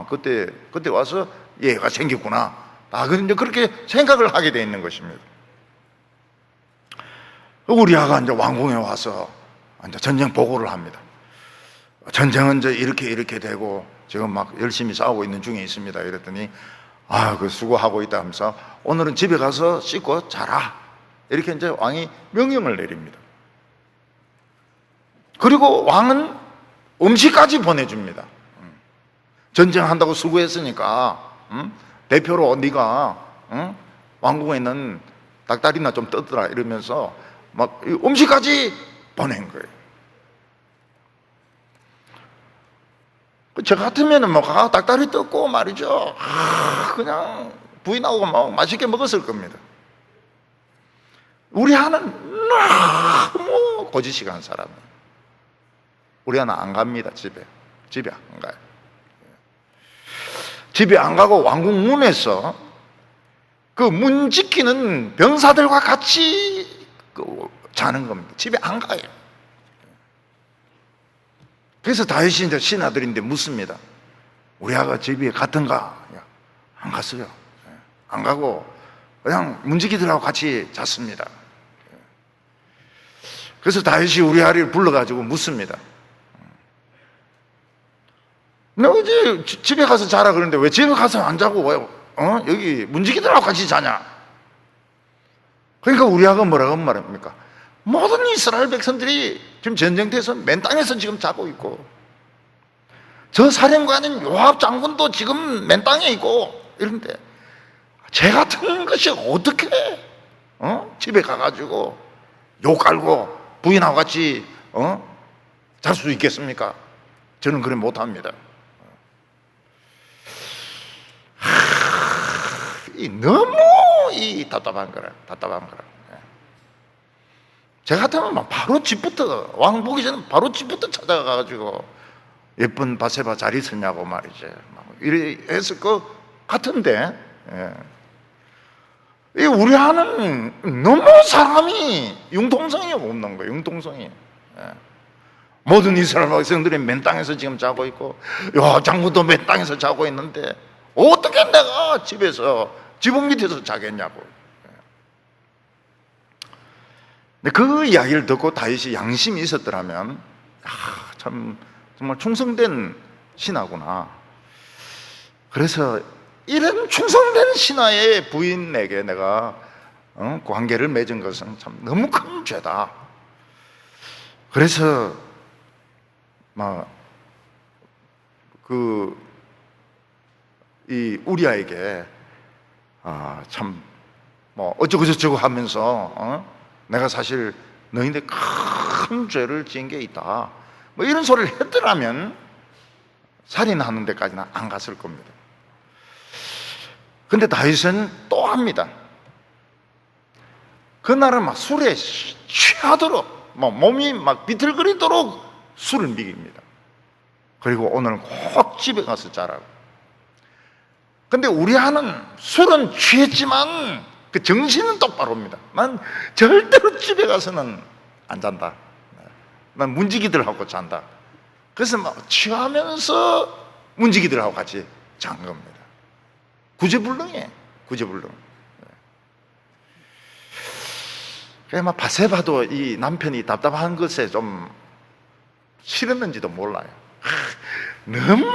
그때 와서 얘가 생겼구나. 이제 그렇게 생각을 하게 돼 있는 것입니다. 우리 아가 이제 왕궁에 와서 이제 전쟁 보고를 합니다. 전쟁은 이제 이렇게 되고 지금 막 열심히 싸우고 있는 중에 있습니다. 이랬더니 그 수고하고 있다 하면서 오늘은 집에 가서 씻고 자라. 이렇게 이제 왕이 명령을 내립니다. 그리고 왕은 음식까지 보내줍니다. 전쟁한다고 수고했으니까 대표로 네가 왕궁에 있는 닭다리나 좀 뜯어라 이러면서 막 음식까지 보낸 거예요. 저 같으면은 닭다리 뜯고 말이죠. 그냥 부인하고 막 맛있게 먹었을 겁니다. 우리 하는 너무 고지식한 사람이에요. 우리 하나 안 갑니다. 집에 안 가요. 집에 안 가고 왕궁 문에서 그 문 지키는 병사들과 같이 자는 겁니다. 집에 안 가요. 그래서 다윗이 이제 신하들인데 묻습니다. 우리 아가 집에 갔던가? 안 갔어요. 안 가고 그냥 문지기들하고 같이 잤습니다. 그래서 다윗이 우리 아를 불러가지고 묻습니다. 너 어제 집에 가서 자라 그러는데 왜 집에 가서 안 자고 왜 여기 문지기들하고 같이 자냐? 그러니까 우리 아가 뭐라고 말합니까? 모든 이스라엘 백성들이 지금 전쟁터에서 맨 땅에서 지금 자고 있고 저 사령관인 요압 장군도 지금 맨 땅에 있고 이런데 쟤 같은 것이 어떻게 집에 가가지고 욕 깔고 부인하고 같이 잘 수 있겠습니까? 저는 그래 못합니다. 너무 답답한 거라. 제가 같으면 막 바로 집부터 왕 보기 전에 바로 집부터 찾아가가지고 예쁜 바세바 잘 있었냐고 말이죠. 이래 했을 것 같은데 우리 하는 너무 사람이 융통성이 없는 거예요. 융통성이. 모든 이스라엘 백성들이 맨 땅에서 지금 자고 있고 장군도 맨 땅에서 자고 있는데 어떻게 내가 집에서 지붕 밑에서 자겠냐고. 근데 그 이야기를 듣고 다윗이 양심이 있었더라면 정말 충성된 신하구나. 그래서 이런 충성된 신하의 부인에게 내가 관계를 맺은 것은 참 너무 큰 죄다. 그래서 이 우리아에게 참 어쩌고저쩌고 하면서 내가 사실 너희들 큰 죄를 지은 게 있다 이런 소리를 했더라면 살인하는 데까지는 안 갔을 겁니다. 근데 다윗은 또 합니다. 그날은 막 술에 취하도록 몸이 막 비틀거리도록 술을 먹입니다. 그리고 오늘은 꼭 집에 가서 자라고. 근데 우리 하는 술은 취했지만 그 정신은 똑바로입니다. 난 절대로 집에 가서는 안 잔다. 난 문지기들하고 잔다. 그래서 막 취하면서 문지기들하고 같이 잔 겁니다. 구제불능이에요. 구제불능. 그래서 막 바세바도 이 남편이 답답한 것에 좀 싫었는지도 몰라요. 너무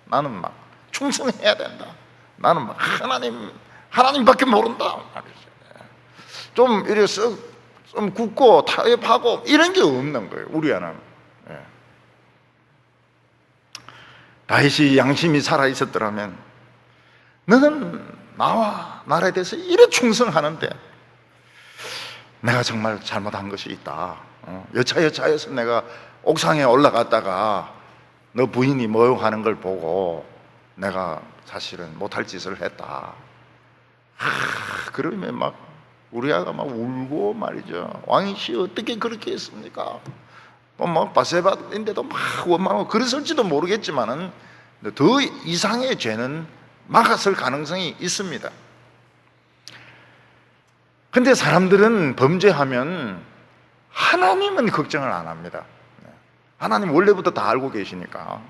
나는 막 충성해야 된다. 나는 막 하나님밖에 모른다. 좀 이래서 좀 굳고 타협하고 이런 게 없는 거예요. 우리 하나는. 다윗이 양심이 살아 있었더라면 너는 나와 나라에 대해서 이래 충성하는데 내가 정말 잘못한 것이 있다. 여차여차해서 내가 옥상에 올라갔다가 너 부인이 모욕하는 걸 보고 내가 사실은 못할 짓을 했다. 그러면 막 우리 아가 막 울고 말이죠. 왕이시 어떻게 그렇게 했습니까? 뭐 바세바인데도 막 원망하고 그랬을지도 모르겠지만은 더 이상의 죄는 막았을 가능성이 있습니다. 근데 사람들은 범죄하면 하나님은 걱정을 안 합니다. 하나님 원래부터 다 알고 계시니까.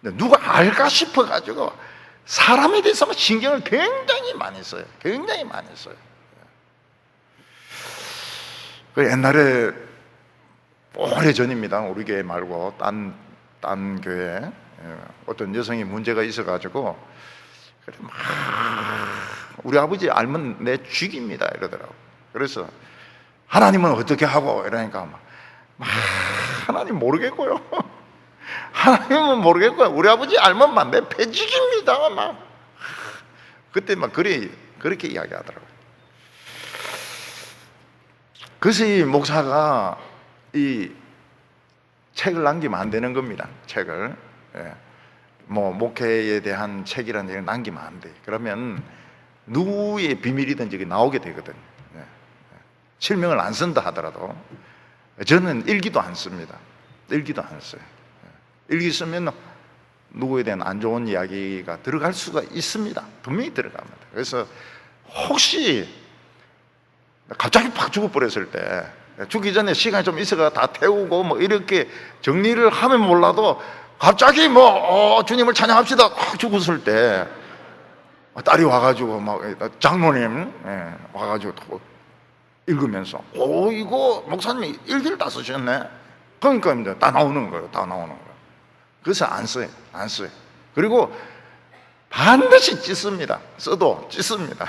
누가 알까 싶어가지고 사람에 대해서 신경을 굉장히 많이 써요. 굉장히 많이 써요. 그 옛날에 오래전입니다. 우리 교회 말고 딴 교회 어떤 여성이 문제가 있어가지고 그래 막 우리 아버지 알면 내 죽입니다 이러더라고. 그래서 하나님은 어떻게 하고 이러니까 막 하나님 모르겠고요. 하나님은 모르겠고요. 우리 아버지 알면 막 내 패죽입니다. 막 그때 막 그렇게 이야기하더라고요. 그래서 이 목사가 이 책을 남기면 안 되는 겁니다. 책을. 뭐 목회에 대한 책이라는 얘기를 남기면 안 돼. 그러면 누구의 비밀이든지 나오게 되거든요. 실명을 안 쓴다 하더라도 저는 일기도 안 씁니다. 일기도 안 써요. 일기 쓰면 누구에 대한 안 좋은 이야기가 들어갈 수가 있습니다. 분명히 들어갑니다. 그래서 혹시 갑자기 팍 죽어버렸을 때 죽기 전에 시간이 좀 있어가 다 태우고 뭐 이렇게 정리를 하면 몰라도 갑자기 뭐 주님을 찬양합시다 확 죽었을 때 딸이 와가지고 막 장로님 와가지고 읽으면서 이거 목사님이 일기를 다 쓰셨네. 그러니까 이제 다 나오는 거예요. 다 나오는 거예요. 그래서 안 써요. 그리고 반드시 찢습니다. 써도 찢습니다.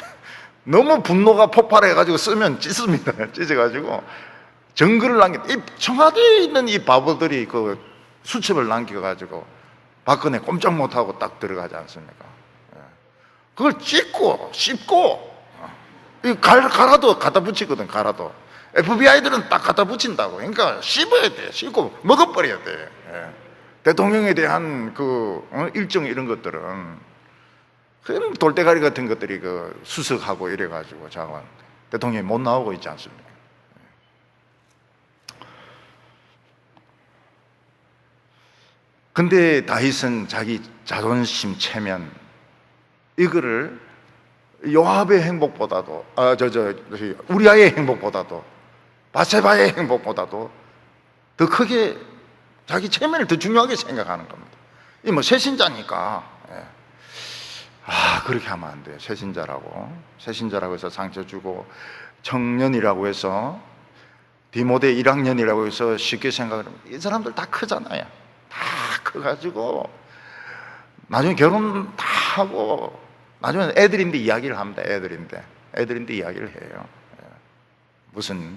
너무 분노가 폭발해가지고 쓰면 찢습니다. 찢어가지고 증거를 이 청와대에 있는 이 바보들이 그 수첩을 남겨가지고 박근혜 꼼짝 못하고 딱 들어가지 않습니까? 그걸 찢고 씹고 이 갈아도 갖다 붙이거든. 갈아도 FBI들은 딱 갖다 붙인다고. 그러니까 씹어야 돼. 씹고 먹어버려야 돼. 대통령에 대한 그 일정 이런 것들은 그럼 돌대가리 같은 것들이 그 수석하고 이래가지고 장관 대통령이 못 나오고 있지 않습니까? 근데 다윗은 자기 자존심 체면 이거를 요압의 행복보다도 우리아의 행복보다도 바세바의 행복보다도 더 크게 자기 체면을 더 중요하게 생각하는 겁니다. 이 뭐 새신자니까 그렇게 하면 안 돼요. 새신자라고 해서 상처 주고 청년이라고 해서 디모데 1학년이라고 해서 쉽게 생각을 하면 이 사람들 다 크잖아요. 다 커가지고 나중에 결혼 다 하고 나중에 애들인데 이야기를 합니다. 애들인데 이야기를 해요. 무슨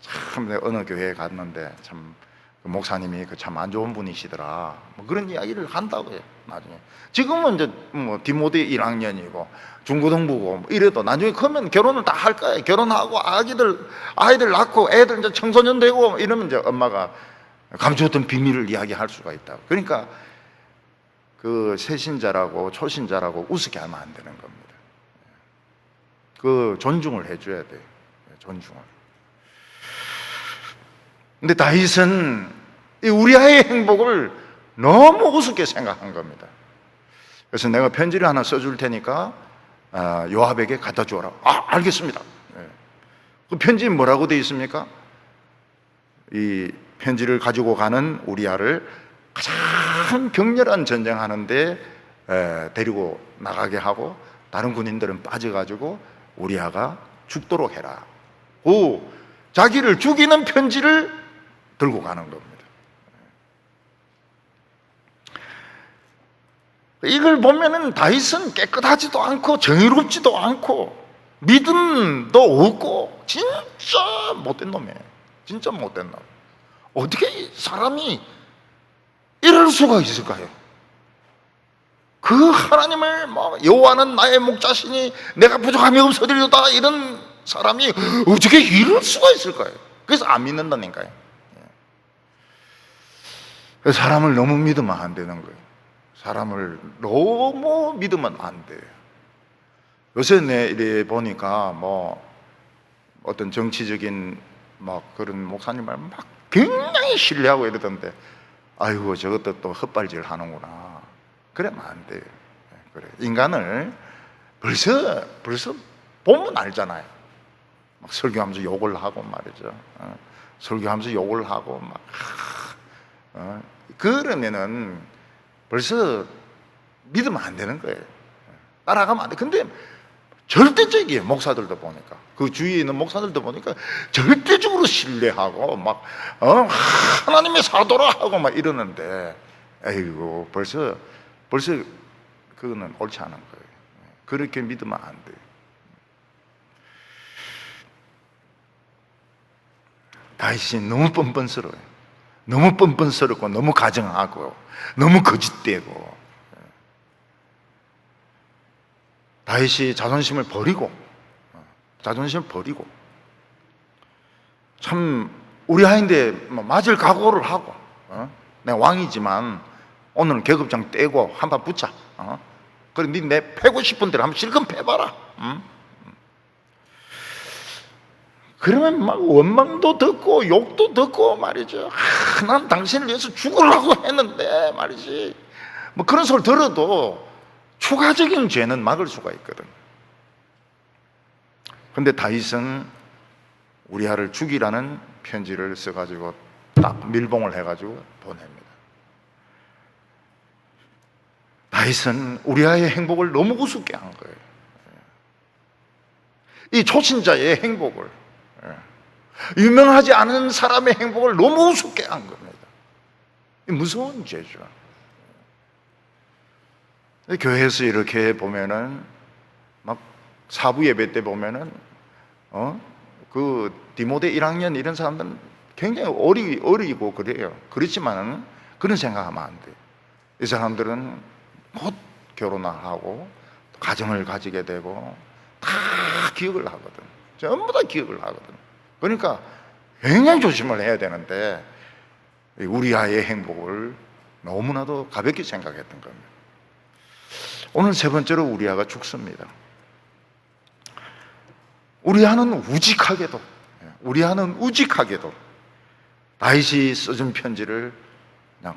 참 어느 교회에 갔는데 참 목사님이 참 안 좋은 분이시더라. 뭐 그런 이야기를 한다고요. 나중에 지금은 이제 뭐 디모데 1학년이고 중고등부고 뭐 이래도 나중에 크면 결혼을 다 할 거예요. 결혼하고 아이들 낳고 애들 이제 청소년 되고 이러면 이제 엄마가 감추었던 비밀을 이야기할 수가 있다고. 그러니까 그 새신자라고 초신자라고 우습게 하면 안 되는 겁니다. 그 존중을 해줘야 돼요. 존중을. 근데 다윗은 이 우리아의 행복을 너무 우습게 생각한 겁니다. 그래서 내가 편지를 하나 써줄 테니까 요압에게 갖다 주어라. 알겠습니다. 그 편지에 뭐라고 되어 있습니까? 이 편지를 가지고 가는 우리아를 가장 격렬한 전쟁하는데 데리고 나가게 하고 다른 군인들은 빠져가지고 우리아가 죽도록 해라. 자기를 죽이는 편지를 들고 가는 겁니다. 이걸 보면은 다윗은 깨끗하지도 않고 정의롭지도 않고 믿음도 없고 진짜 못된 놈이에요. 진짜 못된 놈. 어떻게 사람이 이럴 수가 있을까요? 그 하나님을 여호와는 나의 목자시니 내가 부족함이 없어지리로다 이런 사람이 어떻게 이럴 수가 있을까요? 그래서 안 믿는다니까요. 사람을 너무 믿으면 안 되는 거예요. 사람을 너무 믿으면 안 돼요. 요새 이래 보니까 어떤 정치적인 그런 목사님을 굉장히 신뢰하고 이러던데 아이고 저것도 또 헛발질 하는구나. 그러면 안 돼요. 그래. 인간을 벌써 보면 알잖아요. 막 설교하면서 욕을 하고 말이죠. 설교하면서 욕을 하고 막 그러면은 벌써 믿으면 안 되는 거예요. 따라가면 안 돼. 근데 절대적이에요. 목사들도 보니까, 그 주위에 있는 목사들도 보니까 절대적으로 신뢰하고 막 하나님의 사도라 하고 막 이러는데, 에이고 벌써 그거는 옳지 않은 거예요. 그렇게 믿으면 안 돼요. 다윗이 너무 뻔뻔스러워요. 너무 뻔뻔스럽고 너무 가정하고 너무 거짓되고, 다윗이 자존심을 버리고 참 우리아인데 맞을 각오를 하고, 내가 왕이지만 오늘은 계급장 떼고 한판 붙자. 그래, 내 패고 싶은 대로 한번 실컷 패봐라. 그러면 막 원망도 듣고 욕도 듣고 말이죠. 난 당신을 위해서 죽으려고 했는데 말이지. 뭐 그런 소리 들어도 추가적인 죄는 막을 수가 있거든. 근데 다윗은 우리아를 죽이라는 편지를 써가지고 딱 밀봉을 해가지고 보냅니다. 다윗은 우리아의 행복을 너무 우습게 한 거예요. 이 초신자의 행복을, 유명하지 않은 사람의 행복을 너무 우습게 한 겁니다. 무서운 죄죠. 교회에서 이렇게 보면은 막 사부 예배 때 보면은 그 디모데 1학년 이런 사람들은 굉장히 어리고 그래요. 그렇지만은 그런 생각하면 안 돼요. 이 사람들은 곧 결혼하고 가정을 가지게 되고 다 기억을 하거든. 전부 다 기억을 하거든. 그러니까 굉장히 조심을 해야 되는데 우리아의 행복을 너무나도 가볍게 생각했던 겁니다. 오늘 세 번째로 우리아가 죽습니다. 우리아는 우직하게도 다윗이 써준 편지를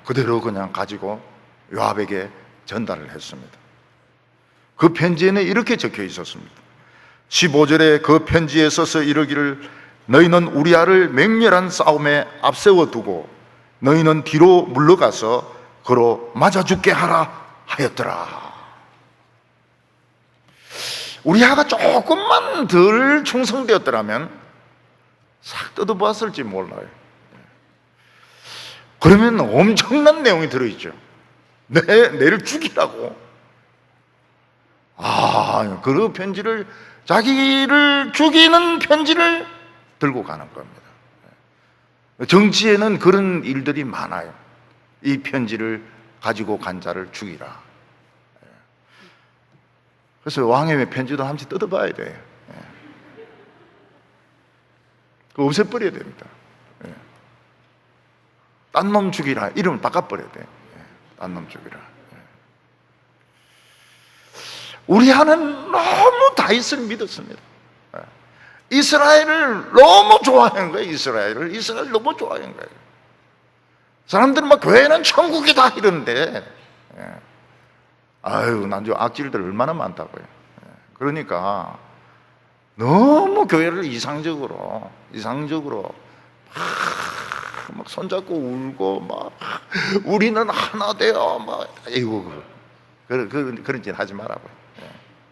그대로 가지고 요압에게 전달을 했습니다. 그 편지에는 이렇게 적혀 있었습니다. 15절에 그 편지에 써서 이르기를 너희는 우리아를 맹렬한 싸움에 앞세워 두고 너희는 뒤로 물러가서 그로 맞아 죽게 하라 하였더라. 우리아가 조금만 덜 충성되었더라면 싹 뜯어보았을지 몰라요. 그러면 엄청난 내용이 들어있죠. 내를 죽이라고. 그 편지를, 자기를 죽이는 편지를 들고 가는 겁니다. 정치에는 그런 일들이 많아요. 이 편지를 가지고 간 자를 죽이라. 그래서 왕의 편지도 한 번씩 뜯어봐야 돼요. 그거 없애버려야 됩니다. 딴 놈 죽이라 이름을 바꿔버려야 돼요. 딴 놈 죽이라. 우리아는 너무 다윗을 믿었습니다. 이스라엘을 너무 좋아하는 거예요. 이스라엘을 너무 좋아하는 거예요. 사람들은 막 교회는 천국이다 이러는데, 난저 악질들 얼마나 많다고요. 그러니까 너무 교회를 이상적으로 막 손잡고 울고 막 우리는 하나 되어 막 그런 짓 하지 말라고요.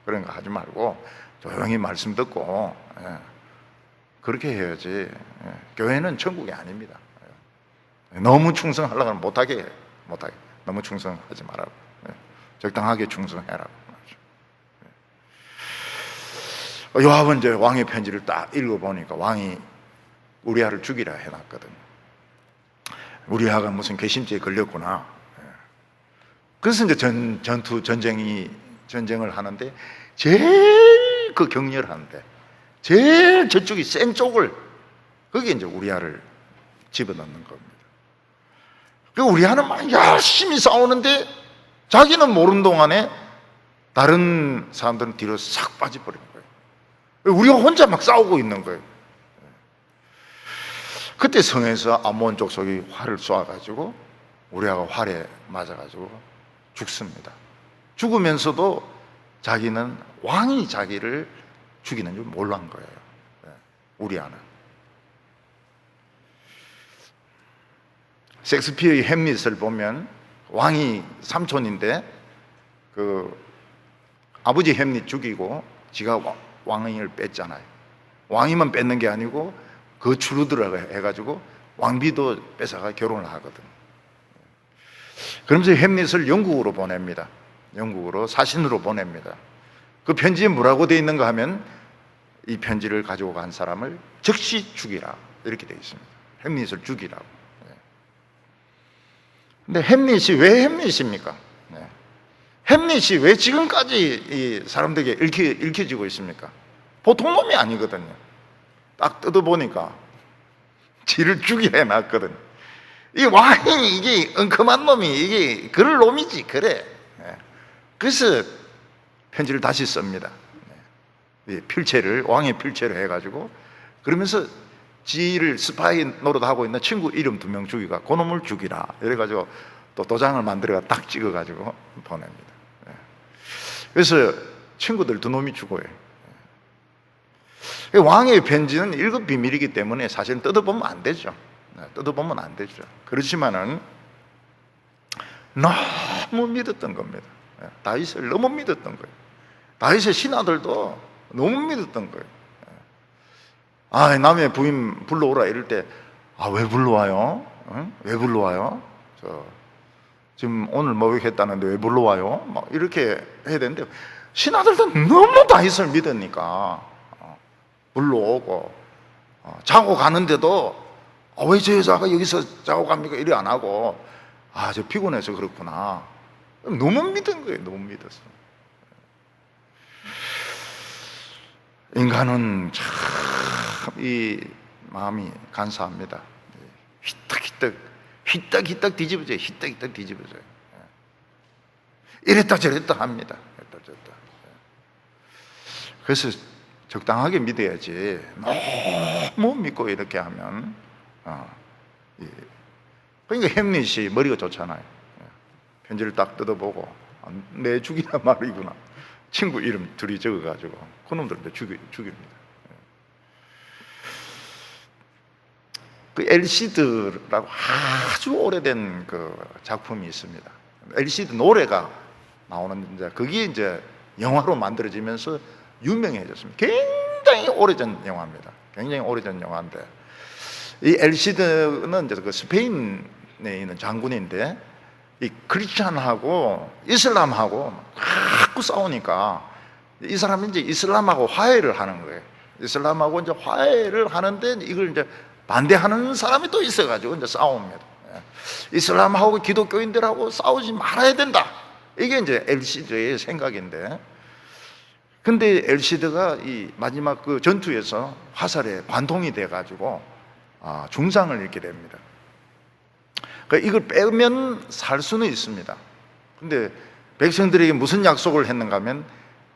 그런 거 하지 말고 조용히 말씀 듣고 그렇게 해야지. 교회는 천국이 아닙니다. 너무 충성하려고 하면 못하게 해요. 너무 충성하지 말라고. 적당하게 충성해라고. 요압은 이제 왕의 편지를 딱 읽어보니까 왕이 우리아를 죽이라 해놨거든. 우리아가 무슨 괘씸죄에 걸렸구나. 그래서 이제 전쟁을 하는데 제일 그 격렬한데 제일 저쪽이 센 쪽을, 거기에 이제 우리아를 집어넣는 겁니다. 그 우리아는 막 열심히 싸우는데 자기는 모르는 동안에 다른 사람들은 뒤로 싹 빠져버리는 거예요. 우리가 혼자 막 싸우고 있는 거예요. 그때 성에서 암몬 족속이 활을 쏘아가지고 우리아가 활에 맞아가지고 죽습니다. 죽으면서도 자기는 왕이 자기를 죽이는 줄 몰란 거예요. 우리아는. 셰익스피어의 햄릿을 보면 왕이 삼촌인데 그 아버지 햄릿 죽이고 지가 왕위를 뺐잖아요. 왕위만 뺏는 게 아니고 그 추루들어 해가지고 왕비도 뺏어가 결혼을 하거든. 그러면서 햄릿을 영국으로 보냅니다. 영국으로 사신으로 보냅니다. 그 편지에 뭐라고 되어 있는가 하면 이 편지를 가지고 간 사람을 즉시 죽이라 이렇게 되어 있습니다. 햄릿을 죽이라고. 근데 햄릿이 왜 햄릿입니까? 햄릿이 왜 지금까지 이 사람들에게 읽혀지고 있습니까? 보통 놈이 아니거든요. 딱 뜯어보니까 지를 죽이려 해놨거든. 이 왕이 이게 엉큼한 놈이 이게 그럴 놈이지 그래. 그래서 편지를 다시 씁니다. 필체를 왕의 필체를 해가지고 그러면서 지를 스파이 노릇하고 있는 친구 이름 2명 죽이가 그놈을 죽이라 이래가지고 또 도장을 만들어가 딱 찍어가지고 보냅니다. 그래서 친구들 2놈이 죽어요. 왕의 편지는 1급 비밀이기 때문에 사실은 뜯어보면 안 되죠. 뜯어보면 안 되죠. 그렇지만은 너무 믿었던 겁니다. 다윗을 너무 믿었던 거예요. 다윗의 신하들도 너무 믿었던 거예요. 남의 부인 불러오라 이럴 때 왜 불러와요? 응? 왜 불러와요? 지금 오늘 목욕했다는데 왜 불러와요? 막 이렇게 해야 되는데 신하들도 너무 다윗을 믿으니까 불러오고 자고 가는데도 왜 저 여자가 여기서 자고 갑니까? 이래 안 하고 저 피곤해서 그렇구나. 너무 믿은 거예요. 너무 믿었어. 인간은 참 이 마음이 간사합니다. 휘떡휘떡 뒤집어져요. 휘떡휘떡 뒤집어져요. 이랬다 저랬다 합니다. 이랬다 저랬다. 그래서 적당하게 믿어야지 너무 믿고 이렇게 하면 그러니까 햄릿이 머리가 좋잖아요. 편지를 딱 뜯어보고 내 죽이란 말이구나. 친구 이름 둘이 적어가지고 그놈들한테 죽입니다. 그 엘시드라고 아주 오래된 그 작품이 있습니다. 엘시드 노래가 나오는 그게 이제 영화로 만들어지면서 유명해졌습니다. 굉장히 오래전 영화입니다. 굉장히 오래전 영화인데 이 엘시드는 이제 그 스페인에 있는 장군인데 이 크리스찬하고 이슬람하고 자꾸 싸우니까 이 사람이 이제 이슬람하고 화해를 하는 거예요. 이슬람하고 이제 화해를 하는데 이걸 이제 반대하는 사람이 또 있어가지고 이제 싸웁니다. 이슬람하고 기독교인들하고 싸우지 말아야 된다. 이게 이제 엘시드의 생각인데, 근데 엘시드가 이 마지막 그 전투에서 화살에 관통이 돼가지고 중상을 입게 됩니다. 그러니까 이걸 빼면 살 수는 있습니다. 근데 백성들에게 무슨 약속을 했는가 하면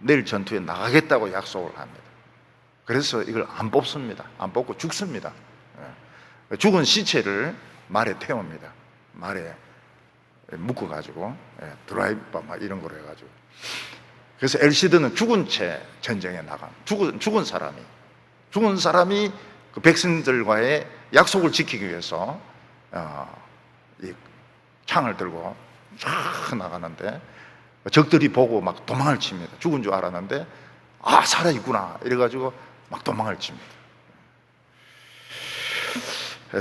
내일 전투에 나가겠다고 약속을 합니다. 그래서 이걸 안 뽑습니다. 안 뽑고 죽습니다. 죽은 시체를 말에 태웁니다. 말에 묶어가지고 드라이버 막 이런 걸 해가지고. 그래서 엘시드는 죽은 채 전쟁에 나간 죽은 사람이 그 백성들과의 약속을 지키기 위해서 이 창을 들고 쫙 나가는데 적들이 보고 막 도망을 칩니다. 죽은 줄 알았는데 살아있구나 이래가지고 막 도망을 칩니다.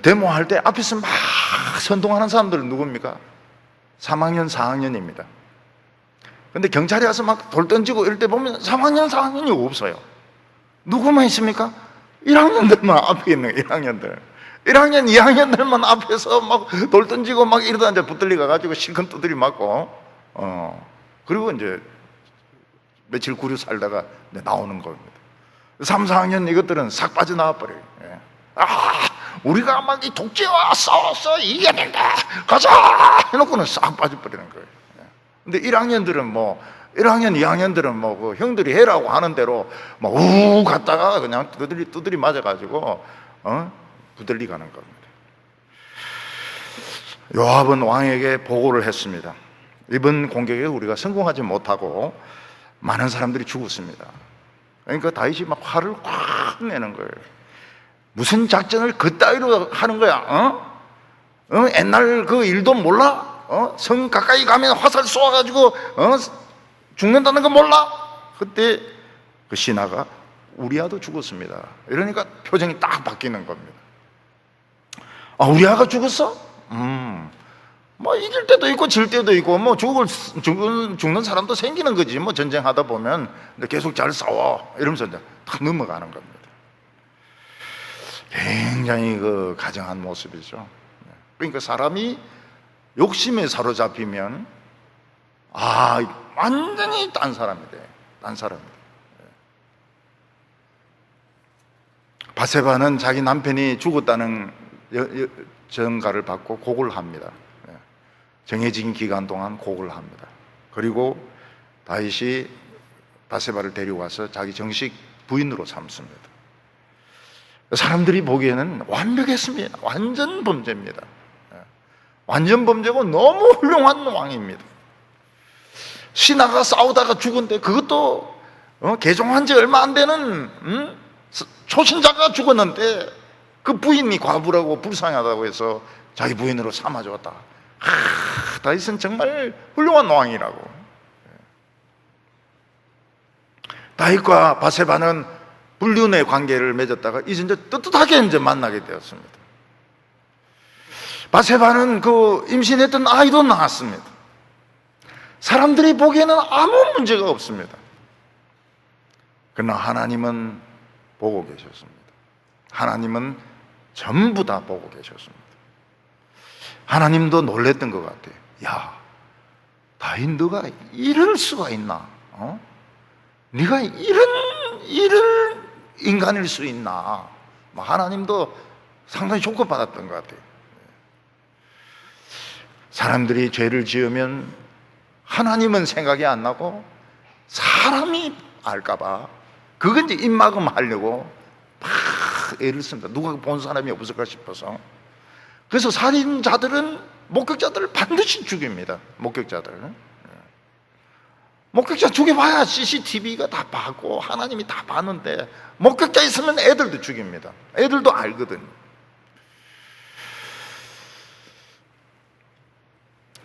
데모할 때 앞에서 막 선동하는 사람들은 누굽니까? 3학년, 4학년입니다. 근데 경찰이 와서 막 돌 던지고 이럴 때 보면 3학년, 4학년이 없어요. 누구만 있습니까? 1학년들만 앞에 있는 1학년들. 1학년, 2학년들만 앞에서 막 돌 던지고 막 이러다 이제 붙들리 가가지고 실컷 두드리 맞고, 그리고 이제 며칠 구류 살다가 이제 나오는 겁니다. 3, 4학년 이것들은 싹 빠져나와 버려요. 우리가 막 이 독재와 싸워서 이겨야 된다. 가자! 해놓고는 싹 빠져버리는 거예요. 근데 1학년들은 1학년, 2학년들은 그 형들이 해라고 하는 대로 막 우 갔다가 그냥 두드리 맞아가지고, 부들리 가는 겁니다. 요압은 왕에게 보고를 했습니다. 이번 공격에 우리가 성공하지 못하고 많은 사람들이 죽었습니다. 그러니까 다윗이 막 화를 확 내는 거예요. 무슨 작전을 그따위로 하는 거야? 옛날 그 일도 몰라? 성 가까이 가면 화살 쏘아가지고 죽는다는 거 몰라? 그때 그 신하가 우리아도 죽었습니다. 이러니까 표정이 딱 바뀌는 겁니다. 아, 우리아가 죽었어? 뭐 이길 때도 있고 질 때도 있고 뭐 죽는 사람도 생기는 거지. 뭐 전쟁하다 보면. 근데 계속 잘 싸워 이러면서 이제 탁 넘어가는 겁니다. 굉장히 그 가정한 모습이죠. 그러니까 사람이 욕심에 사로잡히면 완전히 딴 사람이 돼. 딴 사람이 돼. 바세바는 자기 남편이 죽었다는 전가를 받고 곡을 합니다. 정해진 기간 동안 곡을 합니다. 그리고 다윗이 바세바를 데려와서 자기 정식 부인으로 삼습니다. 사람들이 보기에는 완벽했습니다. 완전 범죄입니다. 완전 범죄고 너무 훌륭한 왕입니다. 신하가 싸우다가 죽은데 그것도 개종한 지 얼마 안 되는 초신자가 죽었는데 그 부인이 과부라고 불쌍하다고 해서 자기 부인으로 삼아줬다. 다윗은 정말 훌륭한 왕이라고. 다윗과 바세바는 불륜의 관계를 맺었다가 이제 떳떳하게 이제 만나게 되었습니다. 바세바는 그 임신했던 아이도 낳았습니다. 사람들이 보기에는 아무 문제가 없습니다. 그러나 하나님은 보고 계셨습니다. 하나님은 전부 다 보고 계셨습니다. 하나님도 놀랬던 것 같아요. 야, 다윗 너가 이럴 수가 있나? 네가 이런 인간일 수 있나? 하나님도 상당히 촉구받았던 것 같아요. 사람들이 죄를 지으면 하나님은 생각이 안 나고 사람이 알까봐 그건 이제 입막음 하려고 막 애를 씁니다. 누가 본 사람이 없을까 싶어서. 그래서 살인자들은 목격자들을 반드시 죽입니다. 목격자 죽여봐야 CCTV가 다 봤고 하나님이 다 봤는데 목격자 있으면 애들도 죽입니다. 애들도 알거든.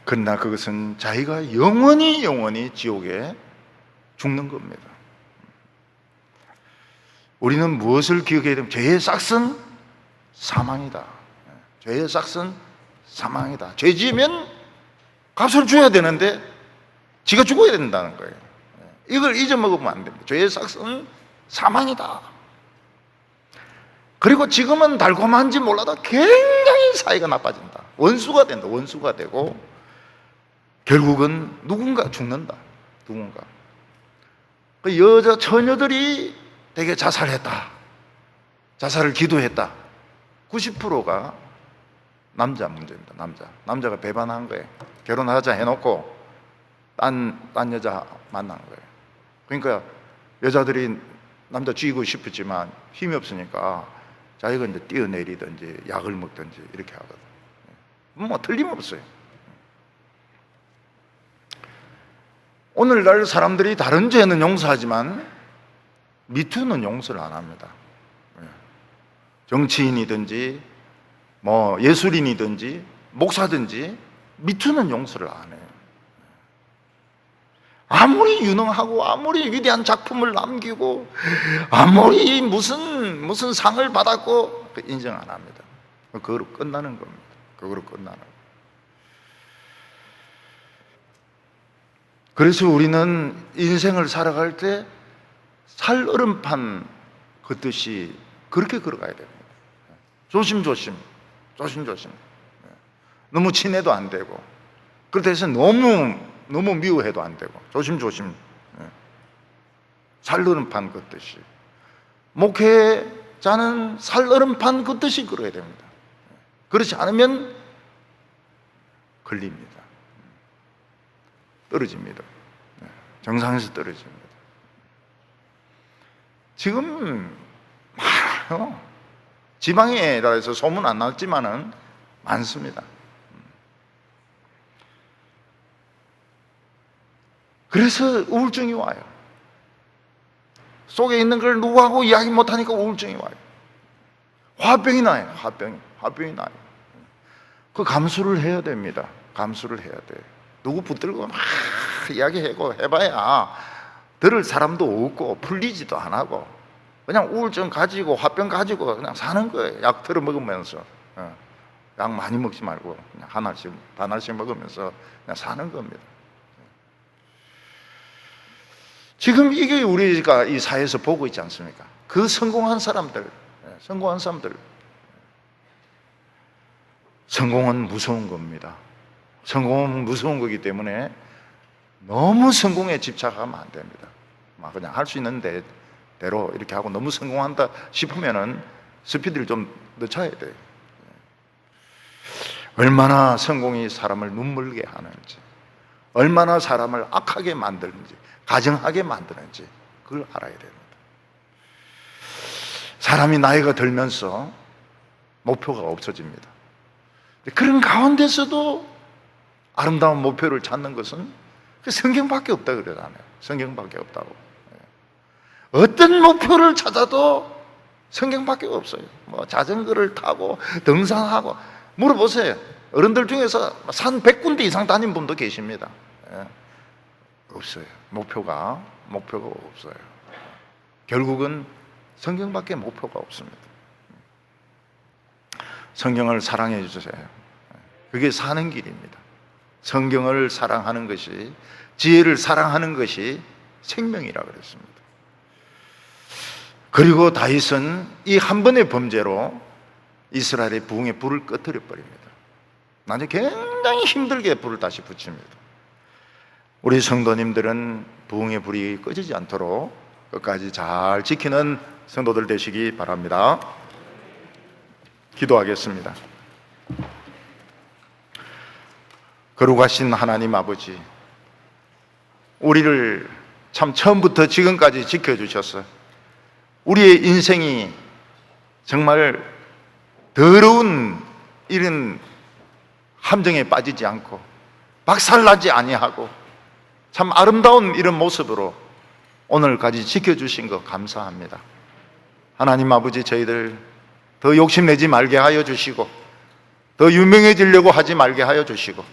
그러나 그것은 자기가 영원히 지옥에 죽는 겁니다. 우리는 무엇을 기억해야 되면 죄의 싹은 사망이다. 죄의 싹은 사망이다. 죄 지으면 값을 줘야 되는데 지가 죽어야 된다는 거예요. 이걸 잊어먹으면 안 됩니다. 죄의 싹은 사망이다. 그리고 지금은 달콤한지 몰라도 굉장히 사이가 나빠진다. 원수가 된다. 원수가 되고 결국은 누군가 죽는다. 누군가. 그 여자 처녀들이 되게 자살했다. 자살을 기도했다. 90%가 남자 문제입니다. 남자가 배반한 거예요. 결혼하자 해놓고 딴 여자 만난 거예요. 그러니까 여자들이 남자 죽이고 싶었지만 힘이 없으니까 자기가 이제 뛰어내리든지 약을 먹든지 이렇게 하거든. 뭐 틀림없어요. 오늘날 사람들이 다른 죄는 용서하지만 미투는 용서를 안 합니다. 정치인이든지 뭐 예술인이든지 목사든지 미투는 용서를 안 해요. 아무리 유능하고 아무리 위대한 작품을 남기고 아무리 무슨 상을 받았고 인정 안 합니다. 그거로 끝나는 겁니다. 그거로 끝나는 거예요. 그래서 우리는 인생을 살아갈 때 살얼음판 걷듯이 그렇게 걸어가야 됩니다. 조심조심. 너무 친해도 안 되고, 그렇다 해서 너무 미워해도 안 되고, 조심조심. 살얼음판 걷듯이. 목회자는 살얼음판 걷듯이 걸어야 됩니다. 그렇지 않으면 걸립니다. 떨어집니다. 정상에서 떨어집니다. 지금 많아요. 지방에라 해서 소문 안 났지만은 많습니다. 그래서 우울증이 와요. 속에 있는 걸 누구하고 이야기 못하니까 우울증이 와요. 화병이 나요. 화병이 나요. 그 감수를 해야 됩니다. 감수를 해야 돼. 누구 붙들고 막 이야기하고 해봐야 들을 사람도 없고 풀리지도 안 하고 그냥 우울증 가지고 화병 가지고 그냥 사는 거예요. 약 들어 먹으면서. 약 많이 먹지 말고 그냥 하나씩 반알씩 먹으면서 그냥 사는 겁니다. 지금 이게 우리가 이 사회에서 보고 있지 않습니까? 그 성공한 사람들. 성공은 무서운 겁니다. 성공은 무서운 거기 때문에 너무 성공에 집착하면 안 됩니다. 막 그냥 할 수 있는 대로 이렇게 하고 너무 성공한다 싶으면은 스피드를 좀 늦춰야 돼요. 얼마나 성공이 사람을 눈물게 하는지, 얼마나 사람을 악하게 만드는지, 가정하게 만드는지 그걸 알아야 됩니다. 사람이 나이가 들면서 목표가 없어집니다. 그런 가운데서도 아름다운 목표를 찾는 것은 성경밖에 없다 그러잖아요. 성경밖에 없다고. 어떤 목표를 찾아도 성경밖에 없어요. 뭐 자전거를 타고 등산하고 물어보세요. 어른들 중에서 산 100군데 이상 다닌 분도 계십니다. 없어요. 목표가 없어요. 결국은 성경밖에 목표가 없습니다. 성경을 사랑해 주세요. 그게 사는 길입니다. 성경을 사랑하는 것이, 지혜를 사랑하는 것이 생명이라 그랬습니다. 그리고 다윗은 이 한 번의 범죄로 이스라엘의 부흥의 불을 꺼뜨려 버립니다. 나중에 굉장히 힘들게 불을 다시 붙입니다. 우리 성도님들은 부흥의 불이 꺼지지 않도록 끝까지 잘 지키는 성도들 되시기 바랍니다. 기도하겠습니다. 거룩하신 하나님 아버지, 우리를 참 처음부터 지금까지 지켜주셔서 우리의 인생이 정말 더러운 이런 함정에 빠지지 않고 박살나지 아니하고 참 아름다운 이런 모습으로 오늘까지 지켜주신 것 감사합니다. 하나님 아버지, 저희들 더 욕심내지 말게 하여 주시고 더 유명해지려고 하지 말게 하여 주시고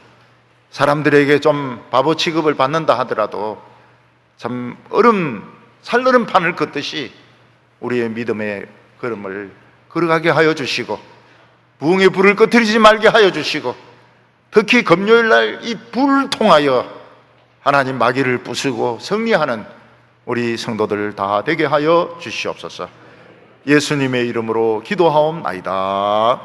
사람들에게 좀 바보 취급을 받는다 하더라도 참 살얼음판을 걷듯이 우리의 믿음의 걸음을 걸어가게 하여 주시고 부흥의 불을 꺼뜨리지 말게 하여 주시고 특히 금요일날 이 불을 통하여 하나님 마귀를 부수고 승리하는 우리 성도들 다 되게 하여 주시옵소서. 예수님의 이름으로 기도하옵나이다.